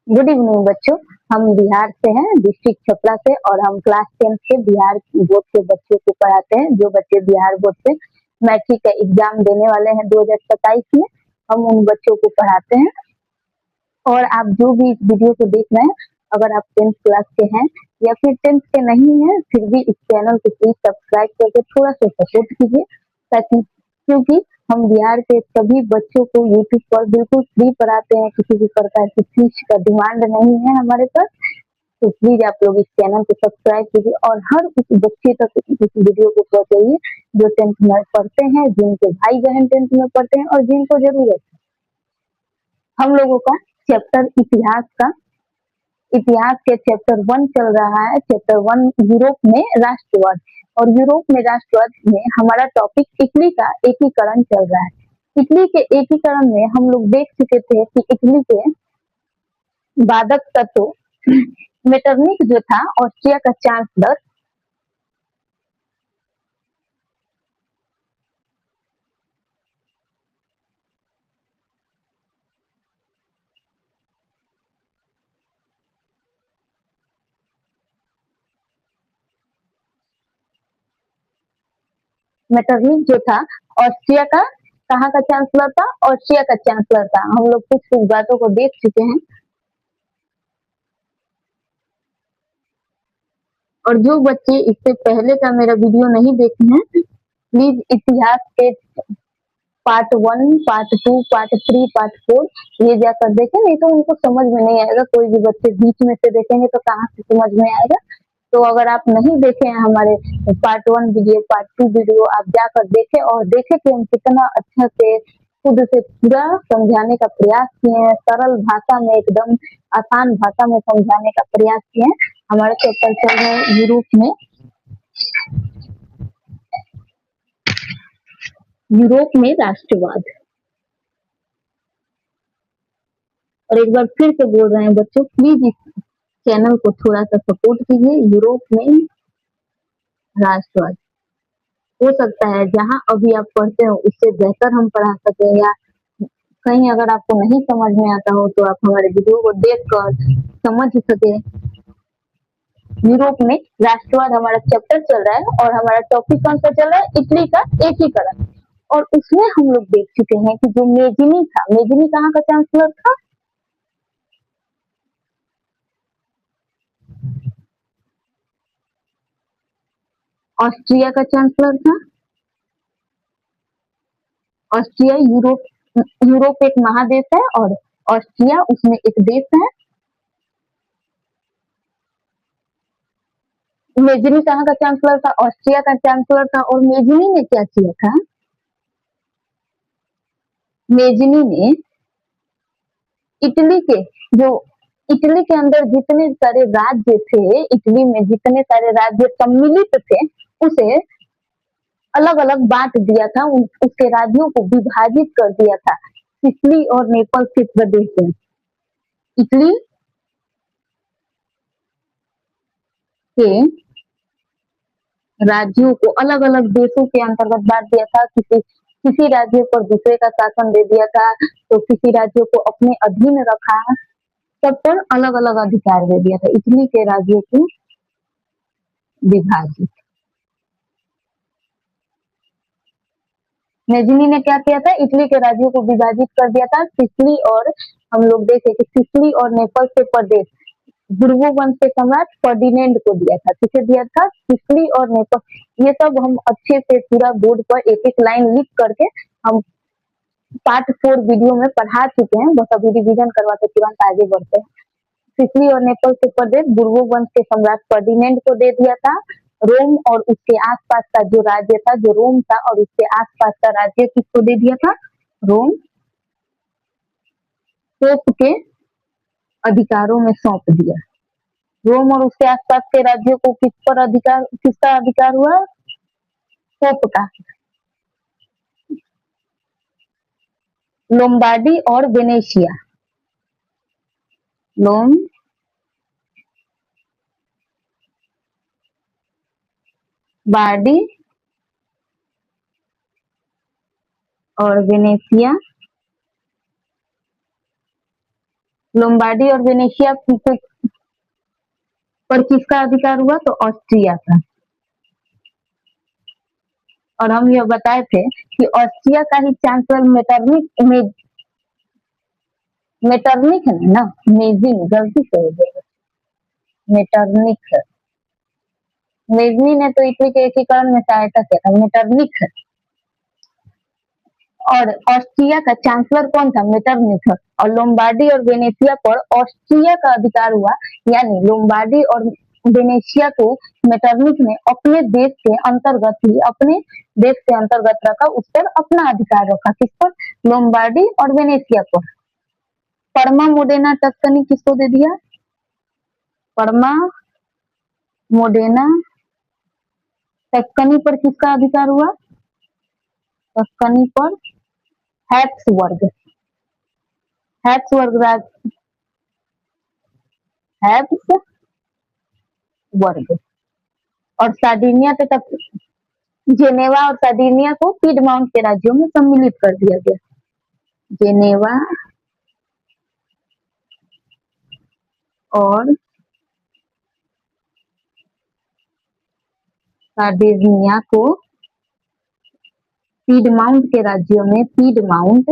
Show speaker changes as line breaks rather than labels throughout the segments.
Good evening बच्चों। हम बिहार से हैं, डिस्ट्रिक्ट छपरा से, और हम क्लास 10 के बिहार बोर्ड के बच्चों को पढ़ाते हैं। जो बच्चे बिहार बोर्ड से मैट्रिक का एग्जाम देने वाले हैं 2027 में, हम उन बच्चों को पढ़ाते हैं। और आप जो भी इस वीडियो को देख रहे हैं, अगर आप 10th क्लास के हैं या फिर 10th के नहीं हैं, फिर भी इस चैनल को प्लीज सब्सक्राइब करके थोड़ा सा सपोर्ट कीजिए, ताकि क्योंकि हम बिहार के सभी बच्चों को यूट्यूब पर बिल्कुल फ्री पढ़ाते हैं, किसी भी प्रकार की फीस का डिमांड नहीं है हमारे पास। तो प्लीज आप लोग इस चैनल को सब्सक्राइब कीजिए और हर उस बच्चे तक इस वीडियो को पहुंचाइए जो 10th में पढ़ते हैं, जिनके भाई बहन 10th में पढ़ते हैं और जिनको जरूरत है। हम लोगों का चैप्टर इतिहास के चैप्टर 1 चल रहा है। चैप्टर 1 यूरोप में राष्ट्रवाद, और यूरोप में राष्ट्रवाद में हमारा टॉपिक इटली का एकीकरण चल रहा है। इटली के एकीकरण में हम लोग देख चुके थे कि इटली के बाधक तत्व मेटरनिक जो था, ऑस्ट्रिया का चांसलर, मेटरनिक जो था ऑस्ट्रिया का, कहाँ का चांसलर था? ऑस्ट्रिया का चांसलर था। हम लोग कुछ कुछ बातों को देख चुके हैं, और जो बच्चे इससे पहले का मेरा वीडियो नहीं देखे हैं, प्लीज इतिहास के पार्ट 1, पार्ट 2, पार्ट 3, पार्ट 4 ये जाकर देखें, नहीं तो उनको समझ में नहीं आएगा। कोई भी बच्चे बीच में से देखेंगे तो कहाँ से समझ में आएगा। तो अगर आप नहीं देखे हैं हमारे पार्ट 1 वीडियो, पार्ट 2 वीडियो, आप जाकर देखें और देखें कि हम कितना अच्छा से खुद से पूरा समझाने का प्रयास किए हैं, सरल भाषा में, एकदम आसान भाषा में समझाने का प्रयास किए हैं। हमारे चैप्टर चल रहे हैं यूरोप में राष्ट्रवाद। और एक बार फिर से बोल रहे हैं बच्चों, प्लीज इस चैनल को थोड़ा सा सपोर्ट कीजिए। यूरोप में राष्ट्रवाद, हो सकता है जहाँ अभी आप पढ़ते हो उससे बेहतर हम पढ़ा सके, या कहीं अगर आपको नहीं समझ में आता हो तो आप हमारे वीडियो को देख कर समझ सके। यूरोप में राष्ट्रवाद हमारा चैप्टर चल रहा है, और हमारा टॉपिक कौन सा चल रहा है? इटली का एकीकरण। और उसमें हम लोग देख चुके हैं कि जो मेजिनी था, मेजिनी कहाँ का चांसलर था? ऑस्ट्रिया का चांसलर था। ऑस्ट्रिया यूरोप एक महादेश है, और ऑस्ट्रिया उसमें एक देश है। मेजिनी कहाँ का चांसलर था? ऑस्ट्रिया का चांसलर था। और मेजिनी ने क्या किया था? मेजिनी ने इटली के जो इटली के अंदर जितने सारे राज्य थे, इटली में जितने सारे राज्य सम्मिलित थे, उसे अलग अलग बांट दिया था, उसके राज्यों को विभाजित कर दिया था सिसिली और नेपल्स के प्रदेश में। इटली के राज्यों को अलग अलग देशों के अंतर्गत बांट दिया था। किसी राज्य पर दूसरे का शासन दे दिया था, तो किसी राज्यों को अपने अधीन रखा, सब पर अलग अलग अधिकार दे दिया था। इटली के राज्यों को विभाजित, मेजिनी ने क्या किया था? इटली के राज्यों को विभाजित कर दिया था। सिसिली, और हम लोग देखे कि सिसिली और नेपाल के प्रदेश बुर्बो वंश के सम्राट फर्डिनेंड को दिया था। किसे दिया था? सिसिली और नेपाल। ये सब हम अच्छे से पूरा बोर्ड पर एक एक लाइन लिख करके हम पार्ट 4 वीडियो में पढ़ा चुके हैं, बस अभी रिवीजन करवा के तुरंत आगे बढ़ते हैं। सिसिली और नेपाल के प्रदेश बुर्बो वंश के सम्राट फर्डिनेंड को दे दिया था। रोम और उसके आसपास का जो राज्य था, जो रोम था और उसके आसपास का राज्य किसको दे दिया था? रोम पोप के अधिकारों में सौंप दिया। रोम और उसके आसपास के राज्यों को किसका अधिकार हुआ? पोप का। लोम्बार्डी और वेनेशिया, लोम्बार्डी और वेनेशिया लोम्बार्डी और वेनेशिया पर किसका अधिकार हुआ? तो ऑस्ट्रिया का। और हम यह बताए थे कि ऑस्ट्रिया का ही चांसलर मेटरनिक है ना, मेजिन, गलती से हो गया, मेटरनिक। मेजनी ने तो इटली के एकीकरण में सहायता किया था, मेटरनिक। और ऑस्ट्रिया का चांसलर कौन था? मेटरनिक। और लोम्बार्डी और वेनेशिया पर ऑस्ट्रिया का अधिकार हुआ, यानी लोम्बार्डी और वेनेशिया को मेटरनिक ने अपने देश के अंतर्गत रखा, उस पर अपना अधिकार रखा। किस पर? लोम्बार्डी और वेनेशिया पर। परमा, मोडेना, टस्कनी किसको दे दिया? परमा, मोडेना, टस्कनी पर किसका अधिकार हुआ? टस्कनी पर हैप्सबर्ग और सार्डिनिया तथा जेनेवा और सार्डिनिया को पीडमाउंट के राज्यों में सम्मिलित कर दिया गया। जेनेवा और सार्डिनिया को पीडमाउंट के राज्यों में, पीडमाउंट,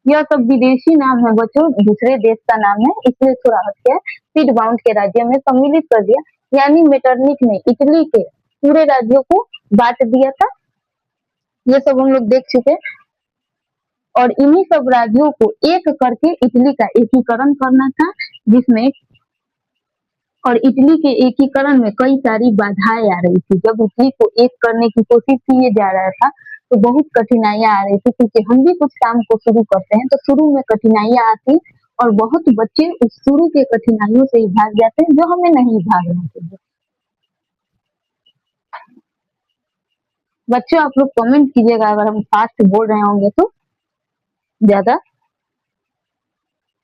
यह सब विदेशी नाम है बच्चों, दूसरे देश का नाम है, इसलिए थोड़ा हट गया। पीडमाउंट के राज्यों में सम्मिलित कर दिया, यानी मेटरनिक ने इटली के पूरे राज्यों को बांट दिया था। ये सब हम लोग देख चुके। और इन्हीं सब राज्यों को एक करके इटली का एकीकरण करना था, जिसमें और इटली के एकीकरण में कई सारी बाधाएं आ रही थी। जब इटली को एक करने की कोशिश किए जा रहा था तो बहुत कठिनाइयां आ रही थी, क्योंकि हम भी कुछ काम को शुरू करते हैं तो शुरू में कठिनाइयां आती और बहुत बच्चे उस शुरू के कठिनाइयों से ही भाग जाते हैं, जो हमें नहीं भागना चाहिए। बच्चों आप लोग कमेंट कीजिएगा अगर हम फास्ट बोल रहे होंगे तो ज्यादा।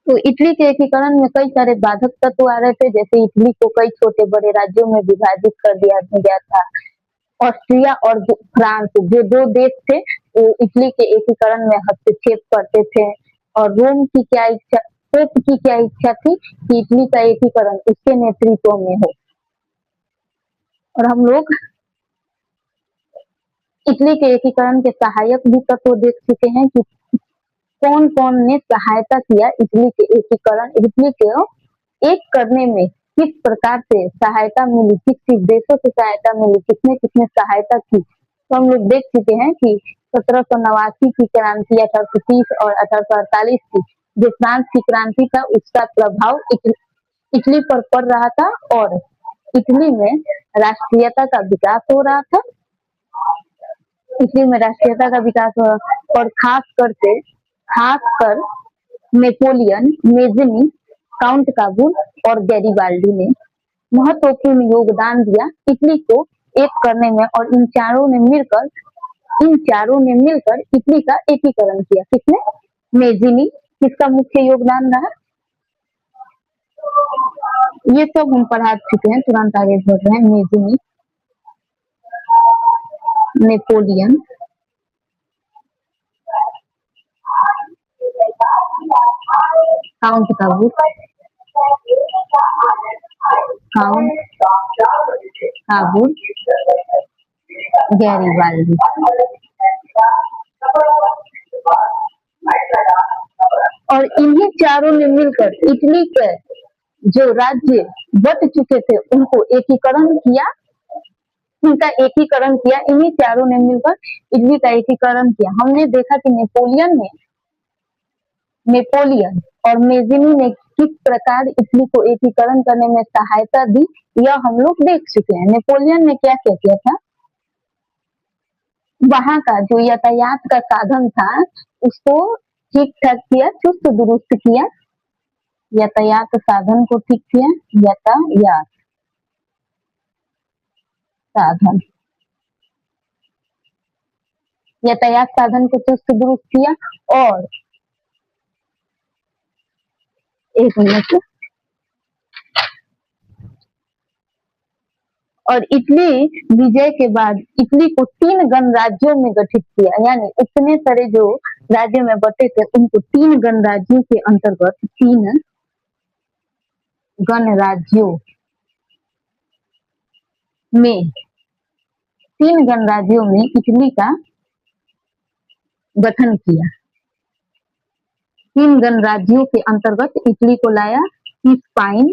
तो इटली के एकीकरण में कई सारे बाधक तत्व आ रहे थे, जैसे इटली को कई छोटे बड़े राज्यों में विभाजित कर दिया गया था। ऑस्ट्रिया और फ्रांस, जो दो देश थे, वो इटली के एकीकरण में हस्तक्षेप करते थे। और रोम की क्या इच्छा, पोप की क्या इच्छा थी कि इटली का एकीकरण उसके नेतृत्व में हो। और हम लोग इटली के एकीकरण के सहायक भी तत्व देख चुके हैं कि कौन कौन ने सहायता किया इटली के एकीकरण, इटली को एक करने में किस प्रकार से सहायता मिली, किस किस देशों से सहायता मिली, किसने किसने सहायता की, तो हम लोग देख चुके हैं कि 1789 की क्रांति, 1830 और 1848 की जो फ्रांस की क्रांति था, उसका प्रभाव इटली पर पड़ रहा था और इटली में राष्ट्रीयता का विकास हो रहा था। इटली में राष्ट्रीयता का विकास हो रहा, और खासकर नेपोलियन, मेज़नी, काउंट काबूल और गैरीबाल्डी ने महत्वपूर्ण योगदान दिया इटली को एक करने में। और इन चारों ने मिलकर इटली का एकीकरण किया। किसने? मेज़नी। किसका मुख्य योगदान रहा? ये सब हम पढ़ा चुके हैं, तुरंत आगे बढ़ रहे हैं। मेज़नी, नेपोलियन, काउंट काबूल, गैरीबाल्डी। और इन्हीं चारों ने मिलकर इटली के जो राज्य बट चुके थे उनको एकीकरण किया, इनका एकीकरण किया। इन्हीं चारों ने मिलकर इटली का एकीकरण किया। हमने देखा कि नेपोलियन और मेज़नी ने किस प्रकार इटली को एकीकरण करने में सहायता दी, यह हम लोग देख चुके हैं। नेपोलियन ने क्या क्या किया था? वहां का जो यातायात का साधन था उसको ठीक ठाक किया, चुस्त दुरुस्त किया, यातायात साधन को ठीक किया, यातायात साधन को चुस्त दुरुस्त किया। और एक मिनट, और इटली विजय के बाद इटली को 3 गणराज्यों में गठित किया, यानी इतने सारे जो राज्यों में बटे थे उनको 3 गणराज्यों के अंतर्गत, 3 गणराज्यों में 3 गणराज्यों में इटली का गठन किया। 3 गणराज्यों के अंतर्गत इटली को लाया। स्पाइन,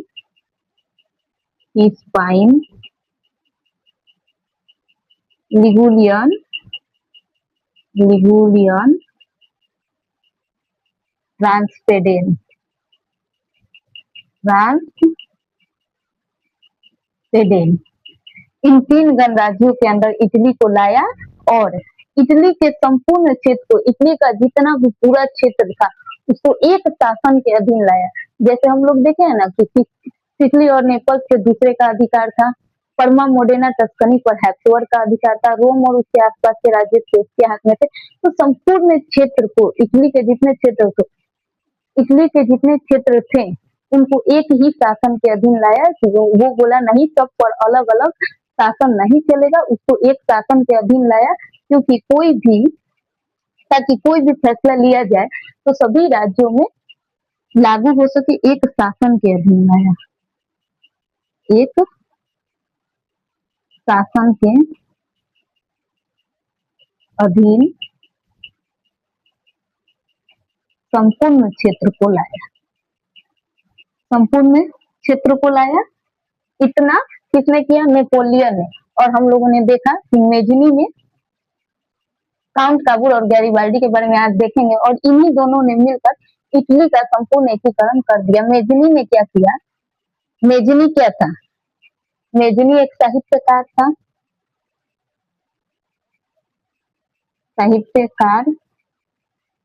लिगुरियन, ट्रांसपेडेन, इन 3 गणराज्यों के अंदर इटली को लाया और इटली के संपूर्ण क्षेत्र को, इटली का जितना भी पूरा क्षेत्र था उसको एक शासन के अधीन लाया। जैसे हम लोग देखे हैं ना कि सिसिली और नेपल्स के दूसरे का अधिकार था, परमा मोडेना टस्कनी पर हैप्सबर्ग का अधिकार था, रोम और उसके आसपास के राज्य उसके हाथ में थे। तो संपूर्ण क्षेत्र को, इटली के जितने क्षेत्र थे उनको एक ही शासन के अधीन लाया कि वो बोला नहीं सब पर अलग अलग शासन नहीं चलेगा, उसको एक शासन के अधीन लाया क्योंकि ताकि कोई भी फैसला लिया जाए तो सभी राज्यों में लागू हो सके, एक शासन के अधीन लाया। एक शासन के अधीन संपूर्ण क्षेत्र को लाया। इतना किसने किया? नेपोलियन ने। और हम लोगों ने देखा कि मेजनी में काउंट काबुल और गैरीबाल्डी के बारे में आज देखेंगे, और इन्हीं दोनों ने मिलकर इटली का संपूर्ण एकीकरण कर दिया। मेजनी ने क्या किया? मेजनी क्या था? मेजनी एक साहित्यकार था,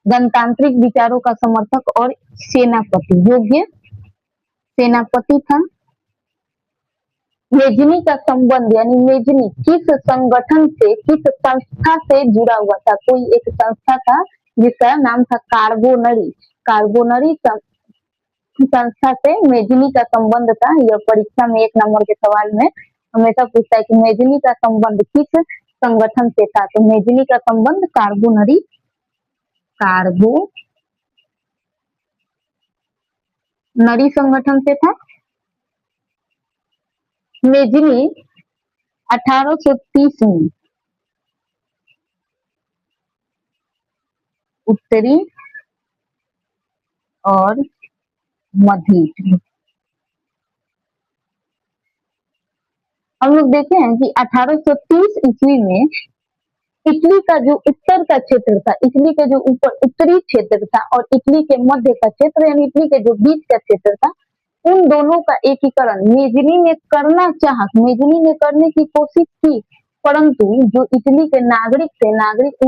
गणतांत्रिक विचारों का समर्थक और योग्य सेनापति था। मेजनी का संबंध यानी मेजनी किस संगठन से, किस संस्था से जुड़ा हुआ था? कोई एक संस्था था जिसका नाम था कार्बोनरी संस्था से मेजनी का संबंध था। यह परीक्षा में 1 नंबर के सवाल में हमेशा पूछता है कि मेजनी का संबंध किस संगठन से था। तो मेजनी का संबंध कार्बोनरी संगठन से था। मेजनी 1830 में उत्तरी और मध्य इटली, हम लोग देखे हैं कि 1830 ईस्वी में इटली का जो उत्तर का क्षेत्र था, इटली के जो उत्तरी क्षेत्र था और इटली के मध्य का क्षेत्र यानी इटली के जो बीच का क्षेत्र था, उन दोनों का एकीकरण मेजनी ने करना चाहा, मेजनी ने करने की कोशिश की, परंतु जो इटली के नागरिक थे,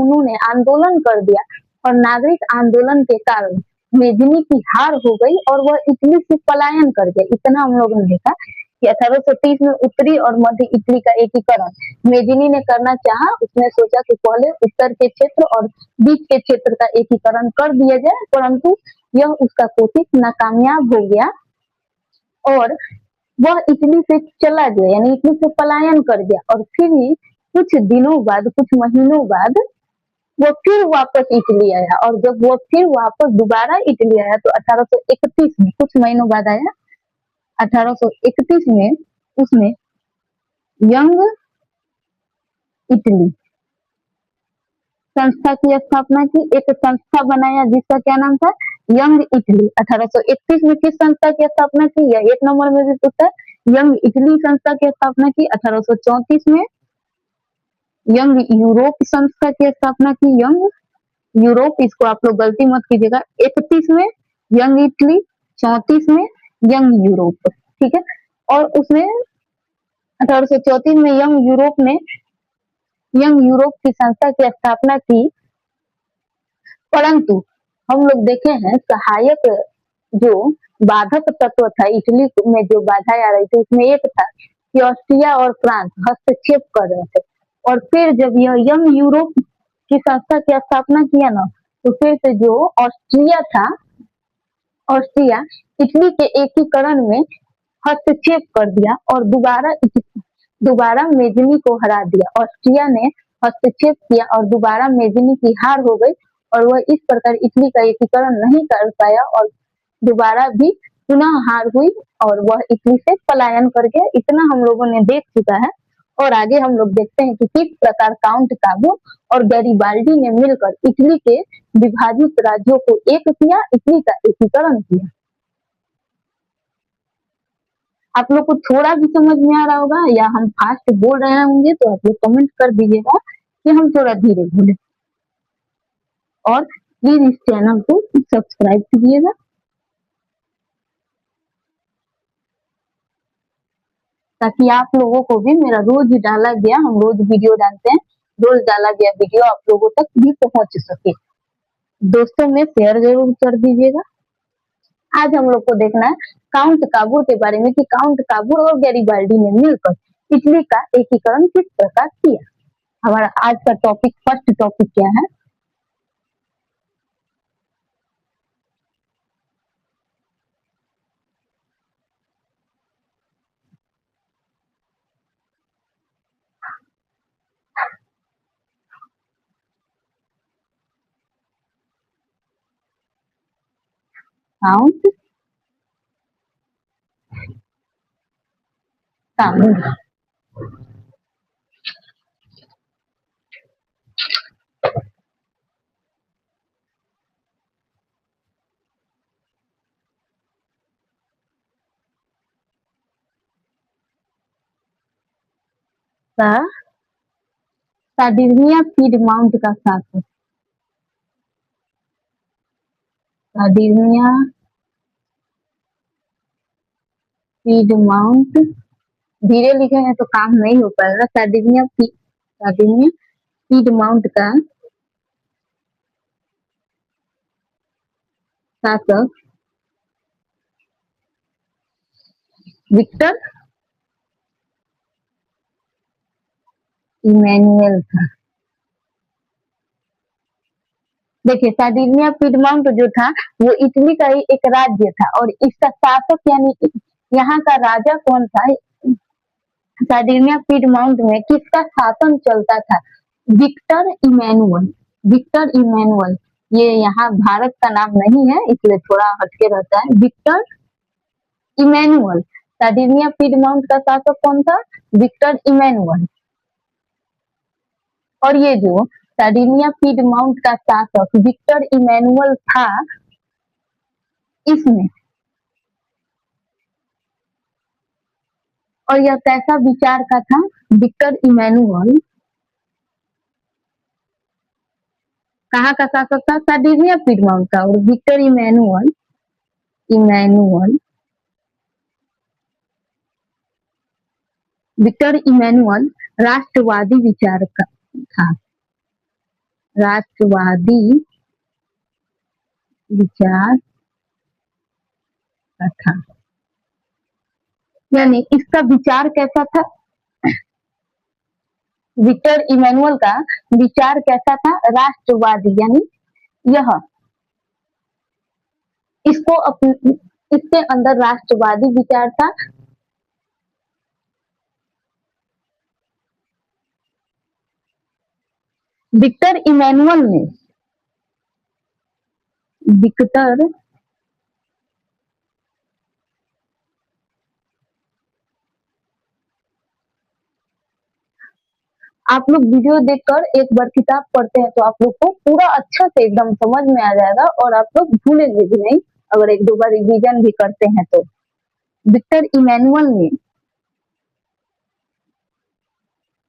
उन्होंने आंदोलन कर दिया और नागरिक आंदोलन के कारण मेजनी की हार हो गई और वह इटली से पलायन कर गए। इतना हम लोगों ने देखा कि 1830 में उत्तरी और मध्य इटली का एकीकरण मेजनी ने करना चाहा। उसने सोचा कि पहले उत्तर के क्षेत्र और बीच के क्षेत्र का एकीकरण कर दिया जाए, परंतु यह उसका कोशिश नाकामयाब हो गया और वह इटली से चला गया यानी इटली से पलायन कर गया। और फिर ही कुछ महीनों बाद वो फिर वापस इटली आया, और जब वो फिर वापस दोबारा इटली आया तो 1831 में, कुछ महीनों बाद आया, 1831 में उसने यंग इटली संस्था की स्थापना की। एक संस्था बनाया जिसका क्या नाम था? Young Italy. 1831 में किस संस्था की स्थापना की? यह 1 नंबर में भी पूछा है। यंग इटली संस्था की स्थापना की। 1834 में यंग यूरोप संस्था की स्थापना की। यंग यूरोप, इसको आप लोग गलती मत कीजिएगा। 31 में यंग इटली, 34 में यंग यूरोप, ठीक है। और उसने 1834 में यंग यूरोप की संस्था की स्थापना की, परंतु हम लोग देखे हैं सहायक जो बाधक तत्व था इटली में, जो बाधाएं आ रही थी, उसमें एक था कि ऑस्ट्रिया और फ्रांस हस्तक्षेप कर रहे थे। और फिर जब यह यंग यूरोप की संस्था की स्थापना किया ना, तो फिर से जो ऑस्ट्रिया इटली के एकीकरण में हस्तक्षेप कर दिया और दोबारा मेजनी को हरा दिया। ऑस्ट्रिया ने हस्तक्षेप किया और दोबारा मेजनी की हार हो गई और वह इस प्रकार इटली का एकीकरण नहीं कर पाया और दोबारा भी पुनः हार हुई और वह इटली से पलायन कर गया। इतना हम लोगों ने देख चुका है और आगे हम लोग देखते हैं कि किस प्रकार काउंट काबू और गैरिबाल्डी ने मिलकर इटली के विभाजित राज्यों को एक किया, इटली का एकीकरण किया। आप लोग को थोड़ा भी समझ में आ रहा होगा या हम फास्ट बोल रहे होंगे तो आप लोग कमेंट कर दीजिएगा कि हम थोड़ा धीरे बोले, और प्लीज इस चैनल को सब्सक्राइब कीजिएगा ताकि आप लोगों को भी मेरा रोज डाला गया, हम रोज वीडियो डालते हैं, रोज डाला गया वीडियो आप लोगों तक भी पहुंच सके। दोस्तों में शेयर जरूर कर दीजिएगा। आज हम लोग को देखना है काउंट काबूर के बारे में कि काउंट काबूर और गैरिबाल्डी ने मिलकर इटली का एकीकरण किस प्रकार किया। हमारा आज का टॉपिक, फर्स्ट टॉपिक क्या है? काउंट काबूर। सार्डिनिया पीडमाउंट का शासक, सार्डिनिया पीडमाउंट, धीरे लिखेंगे तो काम नहीं हो पाएगा। सार्डिनिया पीडमाउंट का शासक विक्टर इमैनुअल था। देखिए, सार्डिनिया पीडमाउंट जो था वो इटली का ही एक राज्य था और इसका शासक यानी यहाँ का राजा कौन था? सार्डिनिया पीडमाउंट में किसका शासन चलता था? Victor Emmanuel. विक्टर इमैनुअल, ये यहाँ भारत का नाम नहीं है इसलिए थोड़ा हटके रहता है। विक्टर इमैनुअल, सार्डिनिया पीडमाउंट का शासक कौन था? Victor Emmanuel. और ये जो सार्डिनिया पीडमाउंट का शासक विक्टर इमैनुअल था, इसमें और यह कैसा विचार का था? विक्टर इमैनुअल कहाँ का शासक था? सार्डिनिया पीडमाउंट का। और विक्टर इमैनुअल विक्टर इमैनुअल राष्ट्रवादी विचार का था, राष्ट्रवादी विचार का था। यानी इसका विचार कैसा था? विक्टर इमैनुअल का विचार कैसा था? राष्ट्रवादी, यानी यह इसके अंदर राष्ट्रवादी विचार था। विक्टर इमैनुअल ने आप लोग वीडियो देखकर एक बार किताब पढ़ते हैं तो आप लोग को पूरा अच्छा से एकदम समझ में आ जाएगा और आप लोग भूलेंगे भी नहीं अगर एक दो बार रिवीजन भी करते हैं तो। विक्टर इमैनुअल ने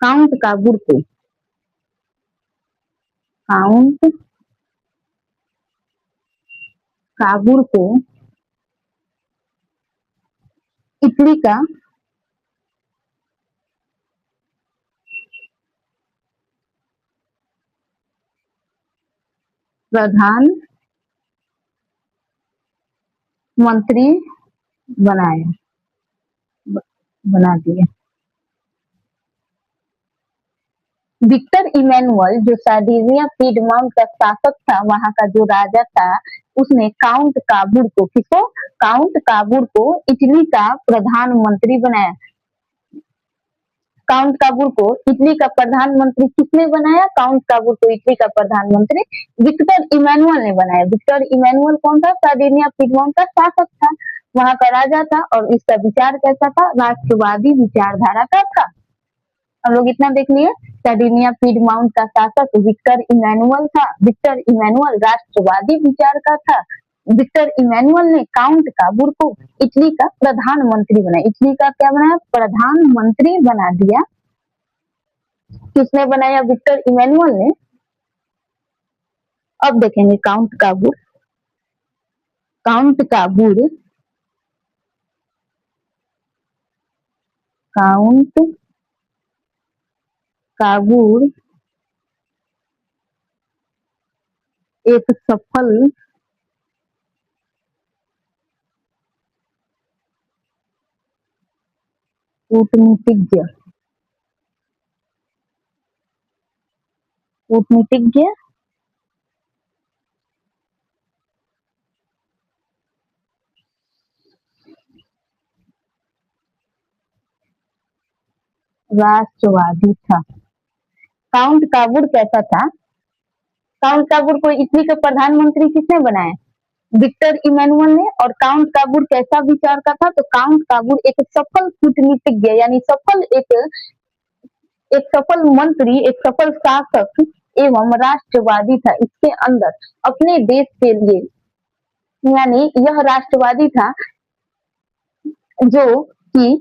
काउंट काबूर को इटली का प्रधान मंत्री बना दिया। विक्टर इमैनुअल जो सार्डिनिया पीडमाउंट का शासक था, वहां का जो राजा था, उसने काउंट काबूर को इटली का प्रधानमंत्री बनाया। काउंट काबूर को इटली का प्रधानमंत्री किसने बनाया? काउंट काबूर को इटली का प्रधानमंत्री विक्टर इमैनुअल ने बनाया। विक्टर इमैनुअल कौन था? सार्डिनिया पीडमाउंट का शासक था। वहाँ का राजा था और इसका विचार कैसा था, राष्ट्रवादी विचारधारा का था। हम लोग इतना देख लिए। सर्डिनिया पीडमाउंट का शासक विक्टर इमैनुअल था। विक्टर इमैनुअल राष्ट्रवादी विचार का था। विक्टर इमैनुअल ने काउंट काबूर को इटली का प्रधानमंत्री बनाया। इटली का क्या बनाया, प्रधानमंत्री बना दिया। किसने बनाया, विक्टर इमैनुअल ने। अब देखेंगे काउंट काबूर। काउंट काबूर, काउंट काबूर एक सफल कूटनीतिज्ञ कूटनीतिज्ञ राष्ट्रवादी था। काउंट काबूर कैसा था, काउंट काबूर को इटली का प्रधानमंत्री किसने बनाया, विक्टर इमैनुअल ने। और काउंट काबूर कैसा विचार का था, तो काउंट काबूर एक सफल कूटनीतिज्ञ यानी सफल एक सफल मंत्री, एक सफल शासक एवं राष्ट्रवादी था। इसके अंदर अपने देश के लिए, यानी यह राष्ट्रवादी था जो कि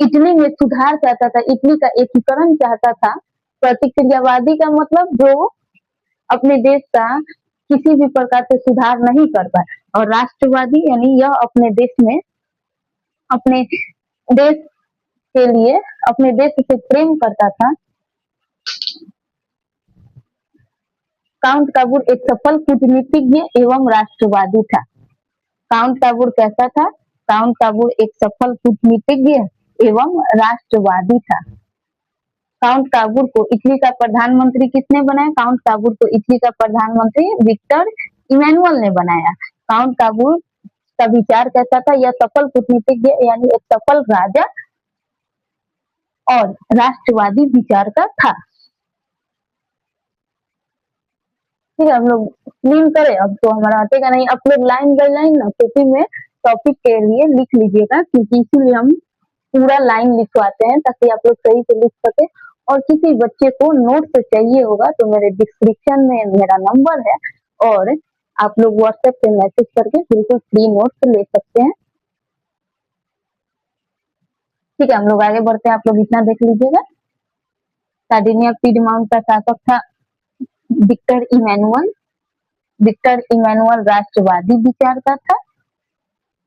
इटली में सुधार चाहता था, इटली का एकीकरण चाहता था। प्रतिक्रियावादी का मतलब जो अपने देश का किसी भी प्रकार से सुधार नहीं कर पाए, और राष्ट्रवादी यानी यह अपने देश में, अपने देश के लिए, अपने देश से प्रेम करता था। काउंट काबूर एक सफल कूटनीतिज्ञ एवं राष्ट्रवादी था। काउंट काबूर कैसा था, काउंट काबूर एक सफल कूटनीतिज्ञ एवं राष्ट्रवादी था। काउंट काबूर को इटली का प्रधानमंत्री किसने बनाया, काउंट काबूर को इटली का प्रधानमंत्री विक्टर इमैनुअल ने बनाया। काउंट काबूर का विचार कैसा था, यह सफल कूटनीतिज्ञ यानी एक सफल राजा और राष्ट्रवादी विचार का था। ठीक है, हम लोग क्लीन करें। अब तो हमारा हटेगा नहीं। आप लोग लाइन बाय लाइन ना कॉपी में टॉपिक के लिए लिख लीजिएगा, क्योंकि इसीलिए हम पूरा लाइन लिखवाते हैं ताकि आप लोग सही से लिख सके। और किसी बच्चे को नोट्स चाहिए होगा तो मेरे डिस्क्रिप्शन में मेरा नंबर है, और आप लोग व्हाट्सएप पे मैसेज करके बिल्कुल फ्री नोट्स ले सकते हैं। ठीक है, हम लोग आगे बढ़ते हैं। आप लोग इतना देख लीजिएगा। सार्डिनिया पीडमाउंट का शासक था विक्टर इमैनुअल। विक्टर इमैनुअल राष्ट्रवादी विचार का था।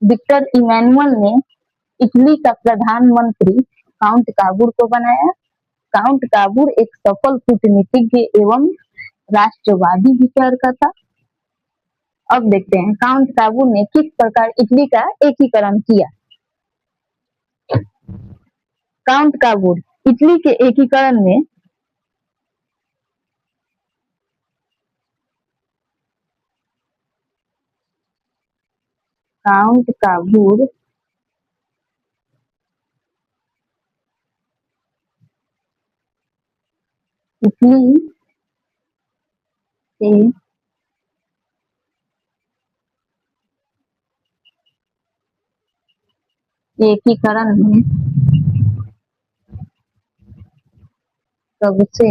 विक्टर इमैनुअल ने इटली का प्रधानमंत्री काउंट काबूर को बनाया। काउंट काबूर एक सफल कूटनीतिज्ञ एवं राष्ट्रवादी विचार का था। अब देखते हैं काउंट काबूर ने किस प्रकार इटली का एकीकरण किया। काउंट काबूर इटली के एकीकरण में काउंट काबूर इटली के एकीकरण में सबसे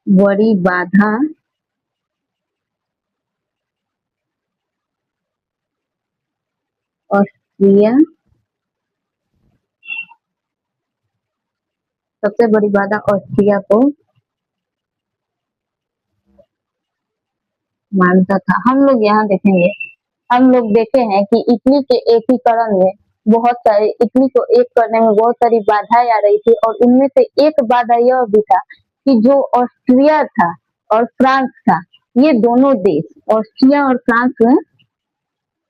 बड़ी बाधा ऑस्ट्रिया, सबसे बड़ी बाधा ऑस्ट्रिया को मानता था। हम लोग यहाँ देखेंगे, हम लोग देखे हैं कि इटली के एकीकरण में बहुत सारे, इटली को एक करने में बहुत सारी बाधाएं आ रही थी, और उनमें से एक बाधा यह भी था कि जो ऑस्ट्रिया था और फ्रांस था, ये दोनों देश, ऑस्ट्रिया और फ्रांस में,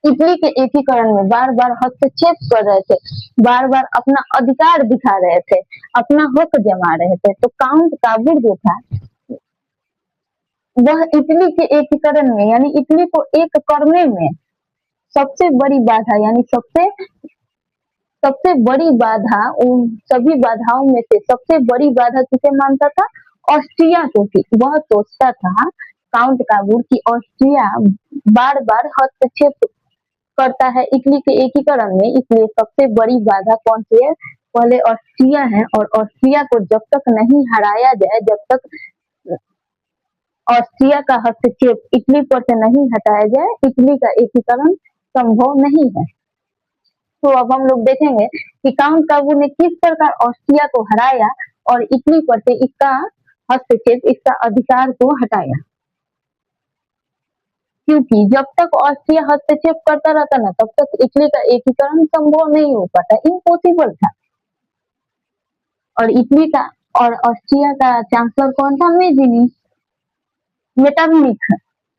इटली के एकीकरण में बार बार हस्तक्षेप कर रहे थे, बार बार अपना अधिकार दिखा रहे थे, अपना हक जमा रहे थे। तो काउंट काबूर जो था वह इटली के एकीकरण में, यानी इटली को एक करने में सबसे बड़ी बाधा, यानी सबसे बड़ी बाधा, उन सभी बाधाओं में से सबसे बड़ी बाधा किसे मानता था, ऑस्ट्रिया को थी। वह सोचता था काउंट काबूल की ऑस्ट्रिया बार बार हस्तक्षेप करता है इटली के एकीकरण में, इसलिए सबसे बड़ी बाधा कौन सी है? पहले ऑस्ट्रिया है, और ऑस्ट्रिया को जब तक नहीं हराया जाए, जब तक ऑस्ट्रिया का हस्तक्षेप इटली पर से नहीं हटाया जाए, इटली का एकीकरण संभव नहीं है। तो अब हम लोग देखेंगे कि काउंट काबूल ने किस प्रकार ऑस्ट्रिया को हराया और इटली पर से इसका हस्तक्षेप, इसका अधिकार को हटाया। क्योंकि जब तक ऑस्ट्रिया हस्तक्षेप करता रहता ना, तब तक इटली का एकीकरण संभव नहीं हो पाता, इम्पॉसिबल था। और इटली का और ऑस्ट्रिया का चांसलर कौन था? मेजिनी, मेटरनिख,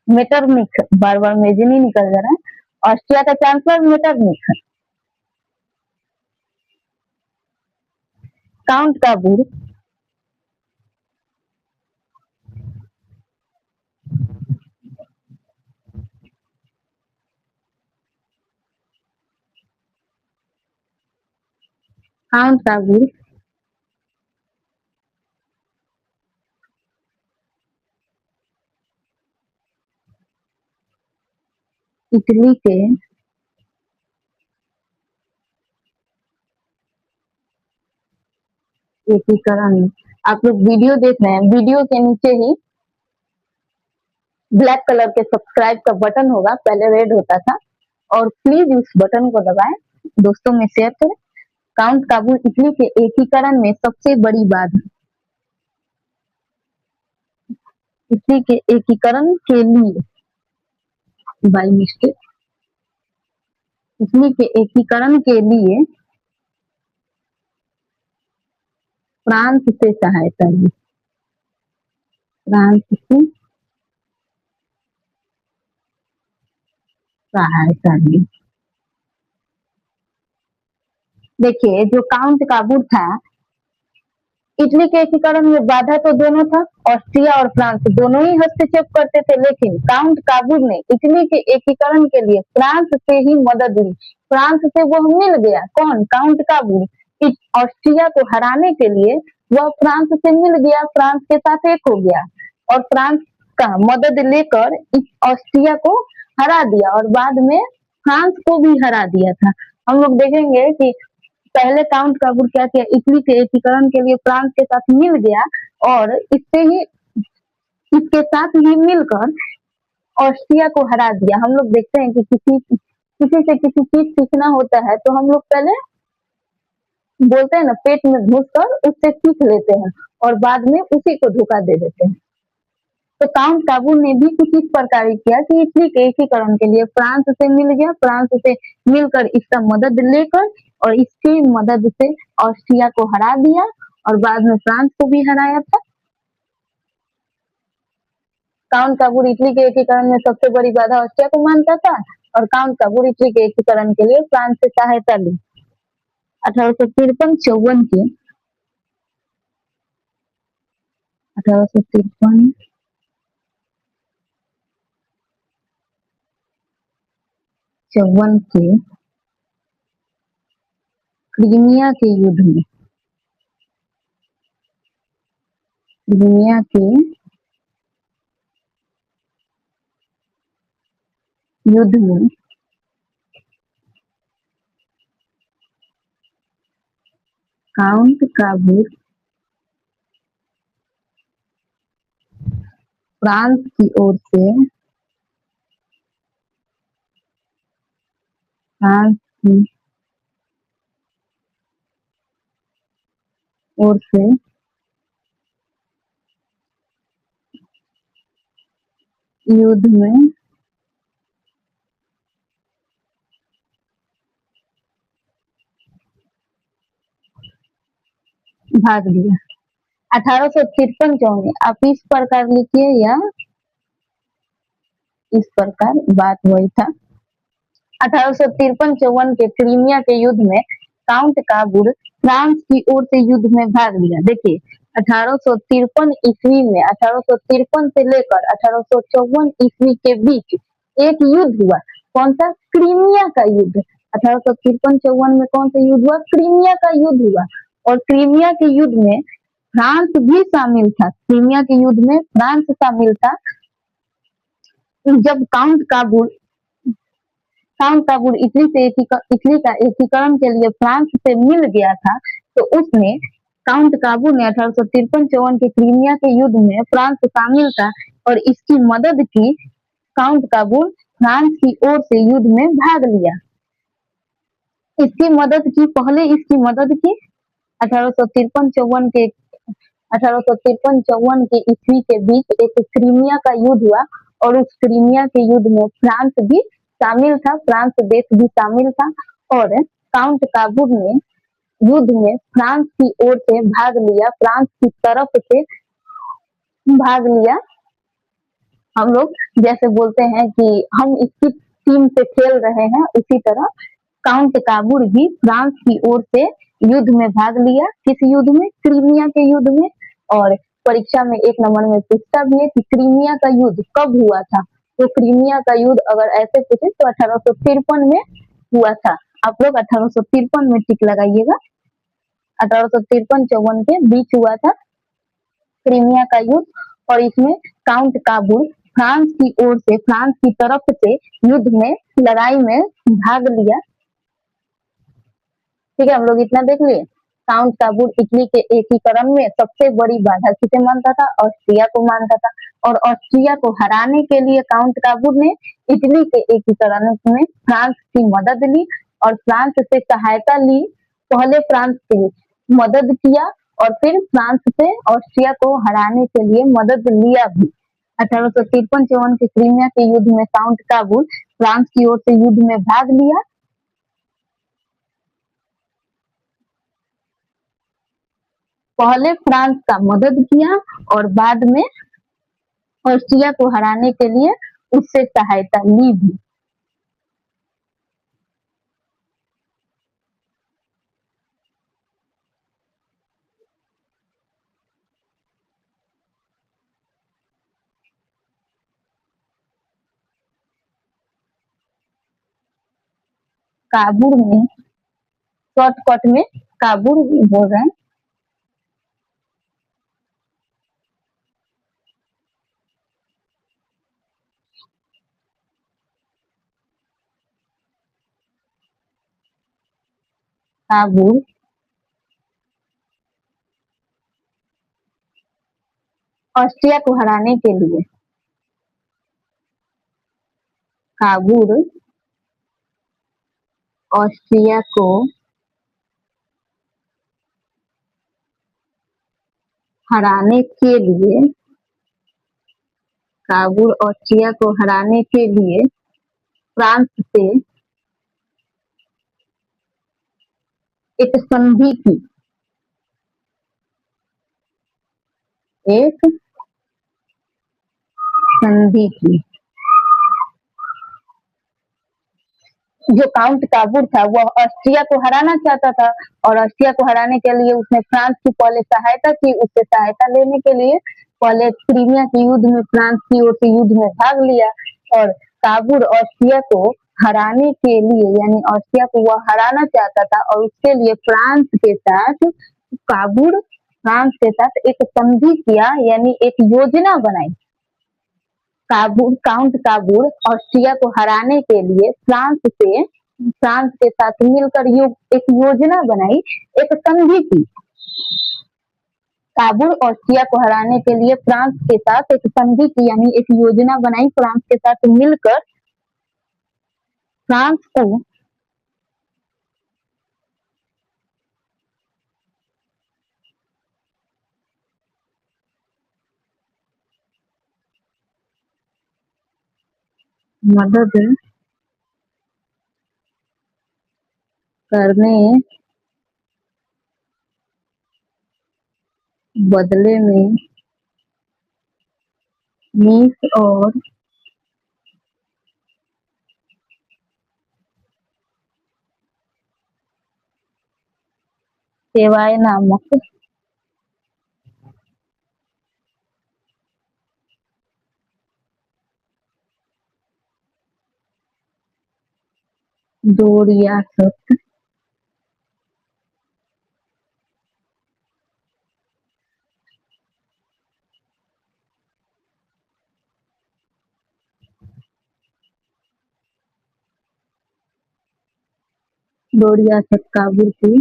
मेटरनिख, बार बार मेजिनी निकल जा रहा है। ऑस्ट्रिया का chancellor Metternich. Count Kabul count Kabul Italy के एकीकरण, आप लोग वीडियो देख रहे हैं, वीडियो के नीचे ही ब्लैक कलर के सब्सक्राइब का बटन होगा, पहले रेड होता था, और प्लीज उस बटन को दबाएं, दोस्तों में शेयर करें। काउंट काबूल इटली के एकीकरण में सबसे बड़ी बाधा, इटली के एकीकरण के लिए बाय मिस्टेक, इटली के एकीकरण के लिए फ्रांस से सहायता ली, फ्रांस से सहायता ली। देखिए, जो काउंट काबूल था, इटली के एकीकरण में बाधा तो दोनों था, ऑस्ट्रिया और फ्रांस दोनों ही हस्तक्षेप करते थे, लेकिन काउंट काबूल ने इटली के एकीकरण के लिए फ्रांस से ही मदद ली। फ्रांस से वह मिल गया, कौन? काउंट काबूल। ऑस्ट्रिया को हराने के लिए वह फ्रांस से मिल गया, फ्रांस के साथ एक हो गया, और फ्रांस का मदद लेकर इस ऑस्ट्रिया को हरा दिया, और बाद में फ्रांस को भी हरा दिया था। हम लोग देखेंगे कि पहले काउंट काबूल क्या किया, इटली के एकीकरण के लिए फ्रांस के साथ मिल गया, और इसके साथ ही मिलकर ऑस्ट्रिया को हरा दिया। हम लोग देखते हैं कि किसी से किसी चीज सीखना होता है, तो हम लोग पहले बोलते हैं ना, पेट में घुसकर उससे सीख लेते हैं, और बाद में उसी को धोखा दे देते हैं। तो काउंट काबूल ने भी कुछ इस प्रकार किया कि इटली के एकीकरण के लिए फ्रांस से मिल गया, फ्रांस से मिलकर इसका मदद लेकर और इसकी मदद से ऑस्ट्रिया को हरा दिया, और बाद में फ्रांस को भी हराया था। काउंट काबूल इटली के एकीकरण में सबसे बड़ी बाधा ऑस्ट्रिया को मानता था, और काउंट काबूल इटली के एकीकरण के लिए फ्रांस से सहायता ली। 1853-54 के 1853 54 के क्रीमिया के युद्ध में, क्रीमिया के युद्ध में काउंट काबूल फ्रांस की ओर से युद्ध में भाग लिया। 1853-54 आप इस प्रकार लिखिए, या इस प्रकार, बात वही था। 1853-54 के क्रीमिया के युद्ध में काउंट काबूल फ्रांस की ओर से युद्ध में भाग लिया। देखिए, 1853 ईस्वी में, 1853 से लेकर 1854 ईस्वी के बीच एक युद्ध हुआ। कौन सा? क्रीमिया का युद्ध। 1853-54 में कौन सा युद्ध हुआ? क्रीमिया का युद्ध हुआ, और क्रीमिया के युद्ध में फ्रांस भी शामिल था। क्रीमिया के युद्ध में फ्रांस शामिल था, जब काउंट काबूल इटली का एकीकरण के लिए फ्रांस से मिल गया था, तो उसने काउंट काबूल ने 1853-54 के क्रीमिया के युद्ध में फ्रांस शामिल था और इसकी मदद की। काउंट काबूल फ्रांस की ओर से युद्ध में भाग लिया। इसकी मदद की, पहले इसकी मदद की 1853-54 के 1853-54 के ईस्वी के बीच एक क्रीमिया का युद्ध हुआ और उस क्रीमिया के युद्ध में फ्रांस भी शामिल था, फ्रांस देश भी शामिल था और काउंट काबूल ने युद्ध में फ्रांस की ओर से भाग लिया, फ्रांस की तरफ से भाग लिया। हम लोग जैसे बोलते हैं कि हम इसकी टीम से खेल रहे हैं, उसी तरह काउंट काबूल भी फ्रांस की ओर से युद्ध में भाग लिया। किस युद्ध में? क्रीमिया के युद्ध में। और परीक्षा में 1 नंबर में पूछता भी है कि क्रीमिया का युद्ध कब हुआ था? तो क्रीमिया का युद्ध अगर ऐसे पूछे तो 1853 में हुआ था। आप लोग 1853 में टिक लगाइएगा। 1853-54 के बीच हुआ था क्रीमिया का युद्ध और इसमें काउंट काबूल फ्रांस की ओर से, फ्रांस की तरफ से युद्ध में, लड़ाई में भाग लिया। ठीक है, हम लोग इतना देख लिए। काउंट काबूल इटली के एकीकरण में सबसे बड़ी बाधा किसे मानता था? ऑस्ट्रिया को मानता था और ऑस्ट्रिया को हराने के लिए काउंट काबूल ने इटली के एकीकरण में फ्रांस की मदद ली और फ्रांस से सहायता ली। पहले फ्रांस की मदद किया और फिर फ्रांस से ऑस्ट्रिया को हराने के लिए मदद लिया भी। 1853-54 के क्रीमिया के युद्ध में काउंट काबूल फ्रांस की ओर से युद्ध में भाग लिया। पहले फ्रांस का मदद किया और बाद में ऑस्ट्रिया को हराने के लिए उससे सहायता ली भी। काबुल में, शॉर्टकट में काबुल बोल रहे हैं। काबुल ऑस्ट्रिया को हराने के लिए, काबुल ऑस्ट्रिया को हराने के लिए, काबुल ऑस्ट्रिया को हराने के लिए फ्रांस से एक संधि की, एक संधि की। जो काउंट काबुल था वह ऑस्ट्रिया को हराना चाहता था और ऑस्ट्रिया को हराने के लिए उसने फ्रांस की पहले सहायता की। उससे सहायता लेने के लिए पहले क्रीमिया के युद्ध में फ्रांस की ओर से युद्ध में भाग लिया और काबुल ऑस्ट्रिया को हराने के लिए, यानी ऑस्ट्रिया को वह हराना चाहता था और उसके लिए फ्रांस के साथ, काबुल फ्रांस के साथ एक संधि किया, यानी एक योजना बनाई। काउंट काबुल ऑस्ट्रिया को हराने के लिए फ्रांस के साथ मिलकर एक योजना बनाई, एक संधि की। काबुल ऑस्ट्रिया को हराने के लिए फ्रांस के साथ एक संधि की, यानी एक योजना बनाई फ्रांस के साथ मिलकर। फ्रांस को मदद करने बदले में नीस और सेवाएं नामक दो रियासत दो रियासत काबुल की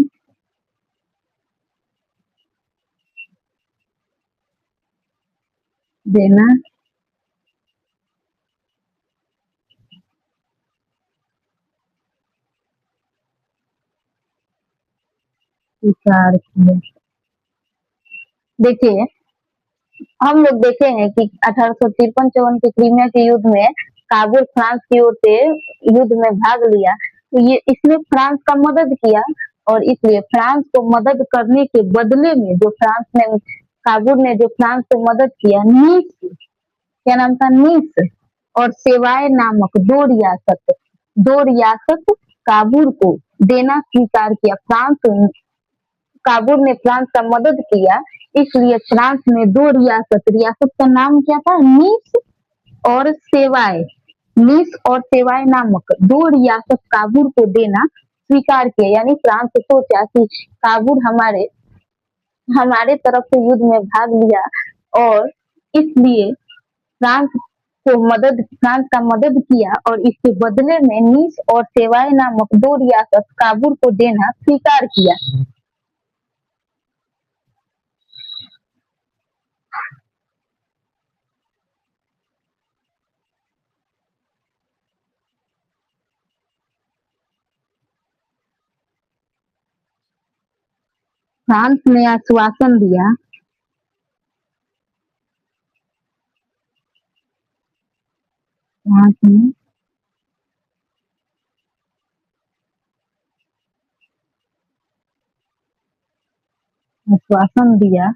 देना स्वीकार किया। देखिए, हम लोग देखे हैं कि 1853-54 के क्रीमिया के युद्ध में काबुल फ्रांस की ओर से युद्ध में भाग लिया, तो ये इसने फ्रांस का मदद किया और इसलिए फ्रांस को मदद करने के बदले में जो फ्रांस ने काबुल ने जो फ्रांस को मदद किया, नीस क्या नाम था, नीस और सेवाए नामक दो रियासत काबुल को देना स्वीकार किया। फ्रांस काबुल ने फ्रांस का मदद किया, इसलिए फ्रांस ने दो रियासत का नाम क्या था, और सेवाए नीस और सेवाए नामक दो रियासत काबुल को देना स्वीकार किया। यानी फ्रांस सोचा कि काबुल हमारे हमारे तरफ से युद्ध में भाग लिया और इसलिए फ्रांस फ्रांस का मदद किया और इसके बदले में नीस और सेवाए नामक दो रियासत काबुल को देना स्वीकार किया। फ्रांस ने आश्वासन दिया फ्रांस ने आश्वासन दिया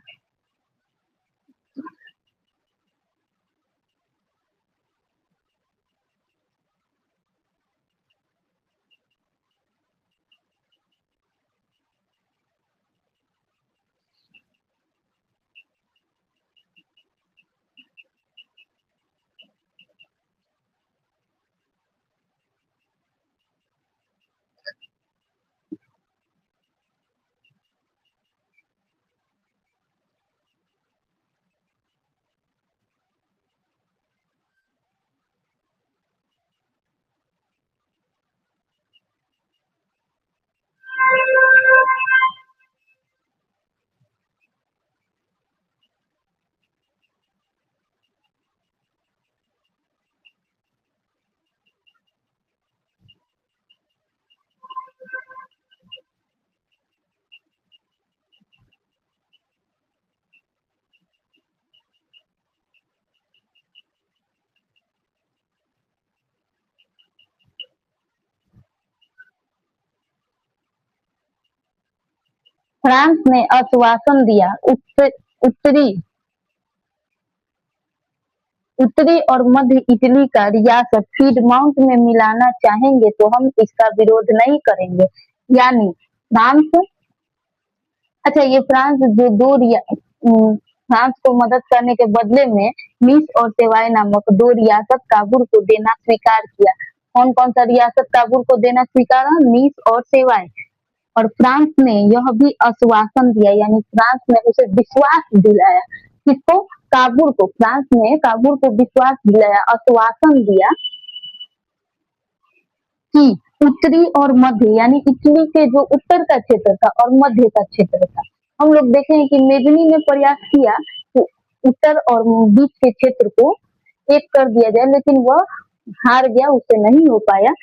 फ्रांस ने आश्वासन दिया उत्तरी उत्तरी और मध्य इटली का रियासत पीडमाउंट में मिलाना चाहेंगे तो हम इसका विरोध नहीं करेंगे। यानी फ्रांस अच्छा ये फ्रांस जो फ्रांस को मदद करने के बदले में नीस और सेवाए नामक दो रियासत काबुल को देना स्वीकार किया। कौन कौन सा रियासत काबुल को देना स्वीकार, नीस और सेवाए। और फ्रांस ने यह भी आश्वासन दिया, यानी फ्रांस ने उसे विश्वास दिलाया, किसको, काबुल को। फ्रांस ने काबुल को विश्वास दिलाया, आश्वासन दिया कि उत्तरी और मध्य यानी इटली के जो उत्तर का क्षेत्र था और मध्य का क्षेत्र था, हम लोग देखे हैं कि मेजनी ने प्रयास किया कि उत्तर और बीच के क्षेत्र को एक कर दिया जाए, लेकिन वह हार गया, उससे नहीं हो पाया।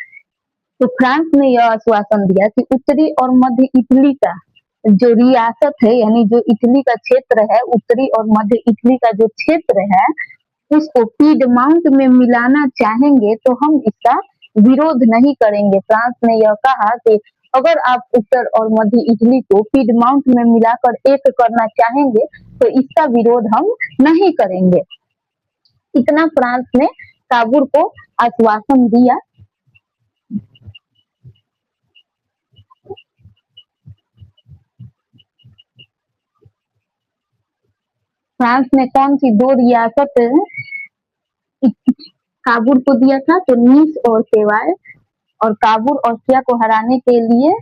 तो फ्रांस ने यह आश्वासन दिया कि उत्तरी और मध्य इटली का जो रियासत है, यानी जो इटली का क्षेत्र है, उत्तरी और मध्य इटली का जो क्षेत्र है, उसको पीडमाउंट में मिलाना चाहेंगे तो हम इसका विरोध नहीं करेंगे। फ्रांस ने यह कहा कि अगर आप उत्तर और मध्य इटली को पीडमाउंट में मिलाकर एक करना चाहेंगे तो इसका विरोध हम नहीं करेंगे। इतना फ्रांस ने काबुल को आश्वासन दिया। फ्रांस ने कौन सी दो रियासत काबुल को दिया था, तो नीस और सेवाए। और काबुल ऑस्ट्रिया को हराने के लिए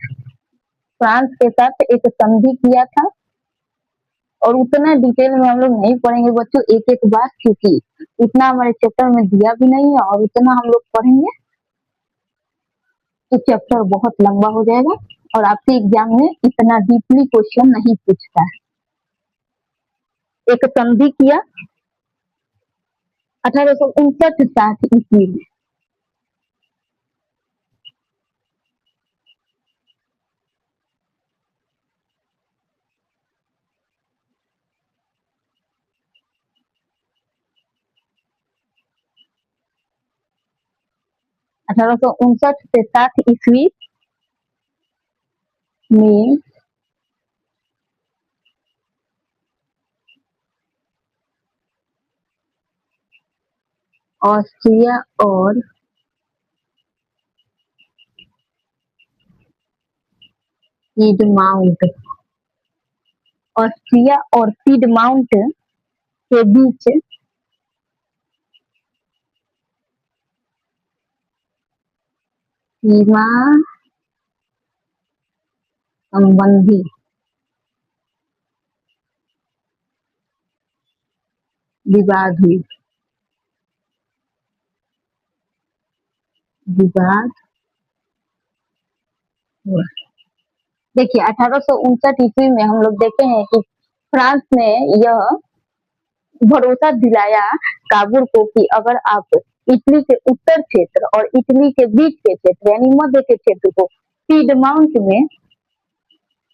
फ्रांस के साथ एक संधि किया था। और उतना डिटेल में हम लोग नहीं पढ़ेंगे बच्चों, एक एक बात, क्योंकि उतना हमारे चैप्टर में दिया भी नहीं है और उतना हम लोग पढ़ेंगे तो चैप्टर बहुत लंबा हो जाएगा और आपके एग्जाम में इतना डीपली क्वेश्चन नहीं पूछता है। एक संधि किया 1859-60 ईस्वी में। 1859 से 60 ईस्वी में ऑस्ट्रिया और पीडमाउंट, ऑस्ट्रिया और पीडमाउंट के बीच सीमा संबंधी विवाद हुआ। देखिए 1859 ईस्वी में हम लोग देखे हैं कि फ्रांस ने यह भरोसा दिलाया काबुल को कि अगर आप इटली के उत्तर क्षेत्र और इटली के बीच के क्षेत्र यानी मध्य के क्षेत्र को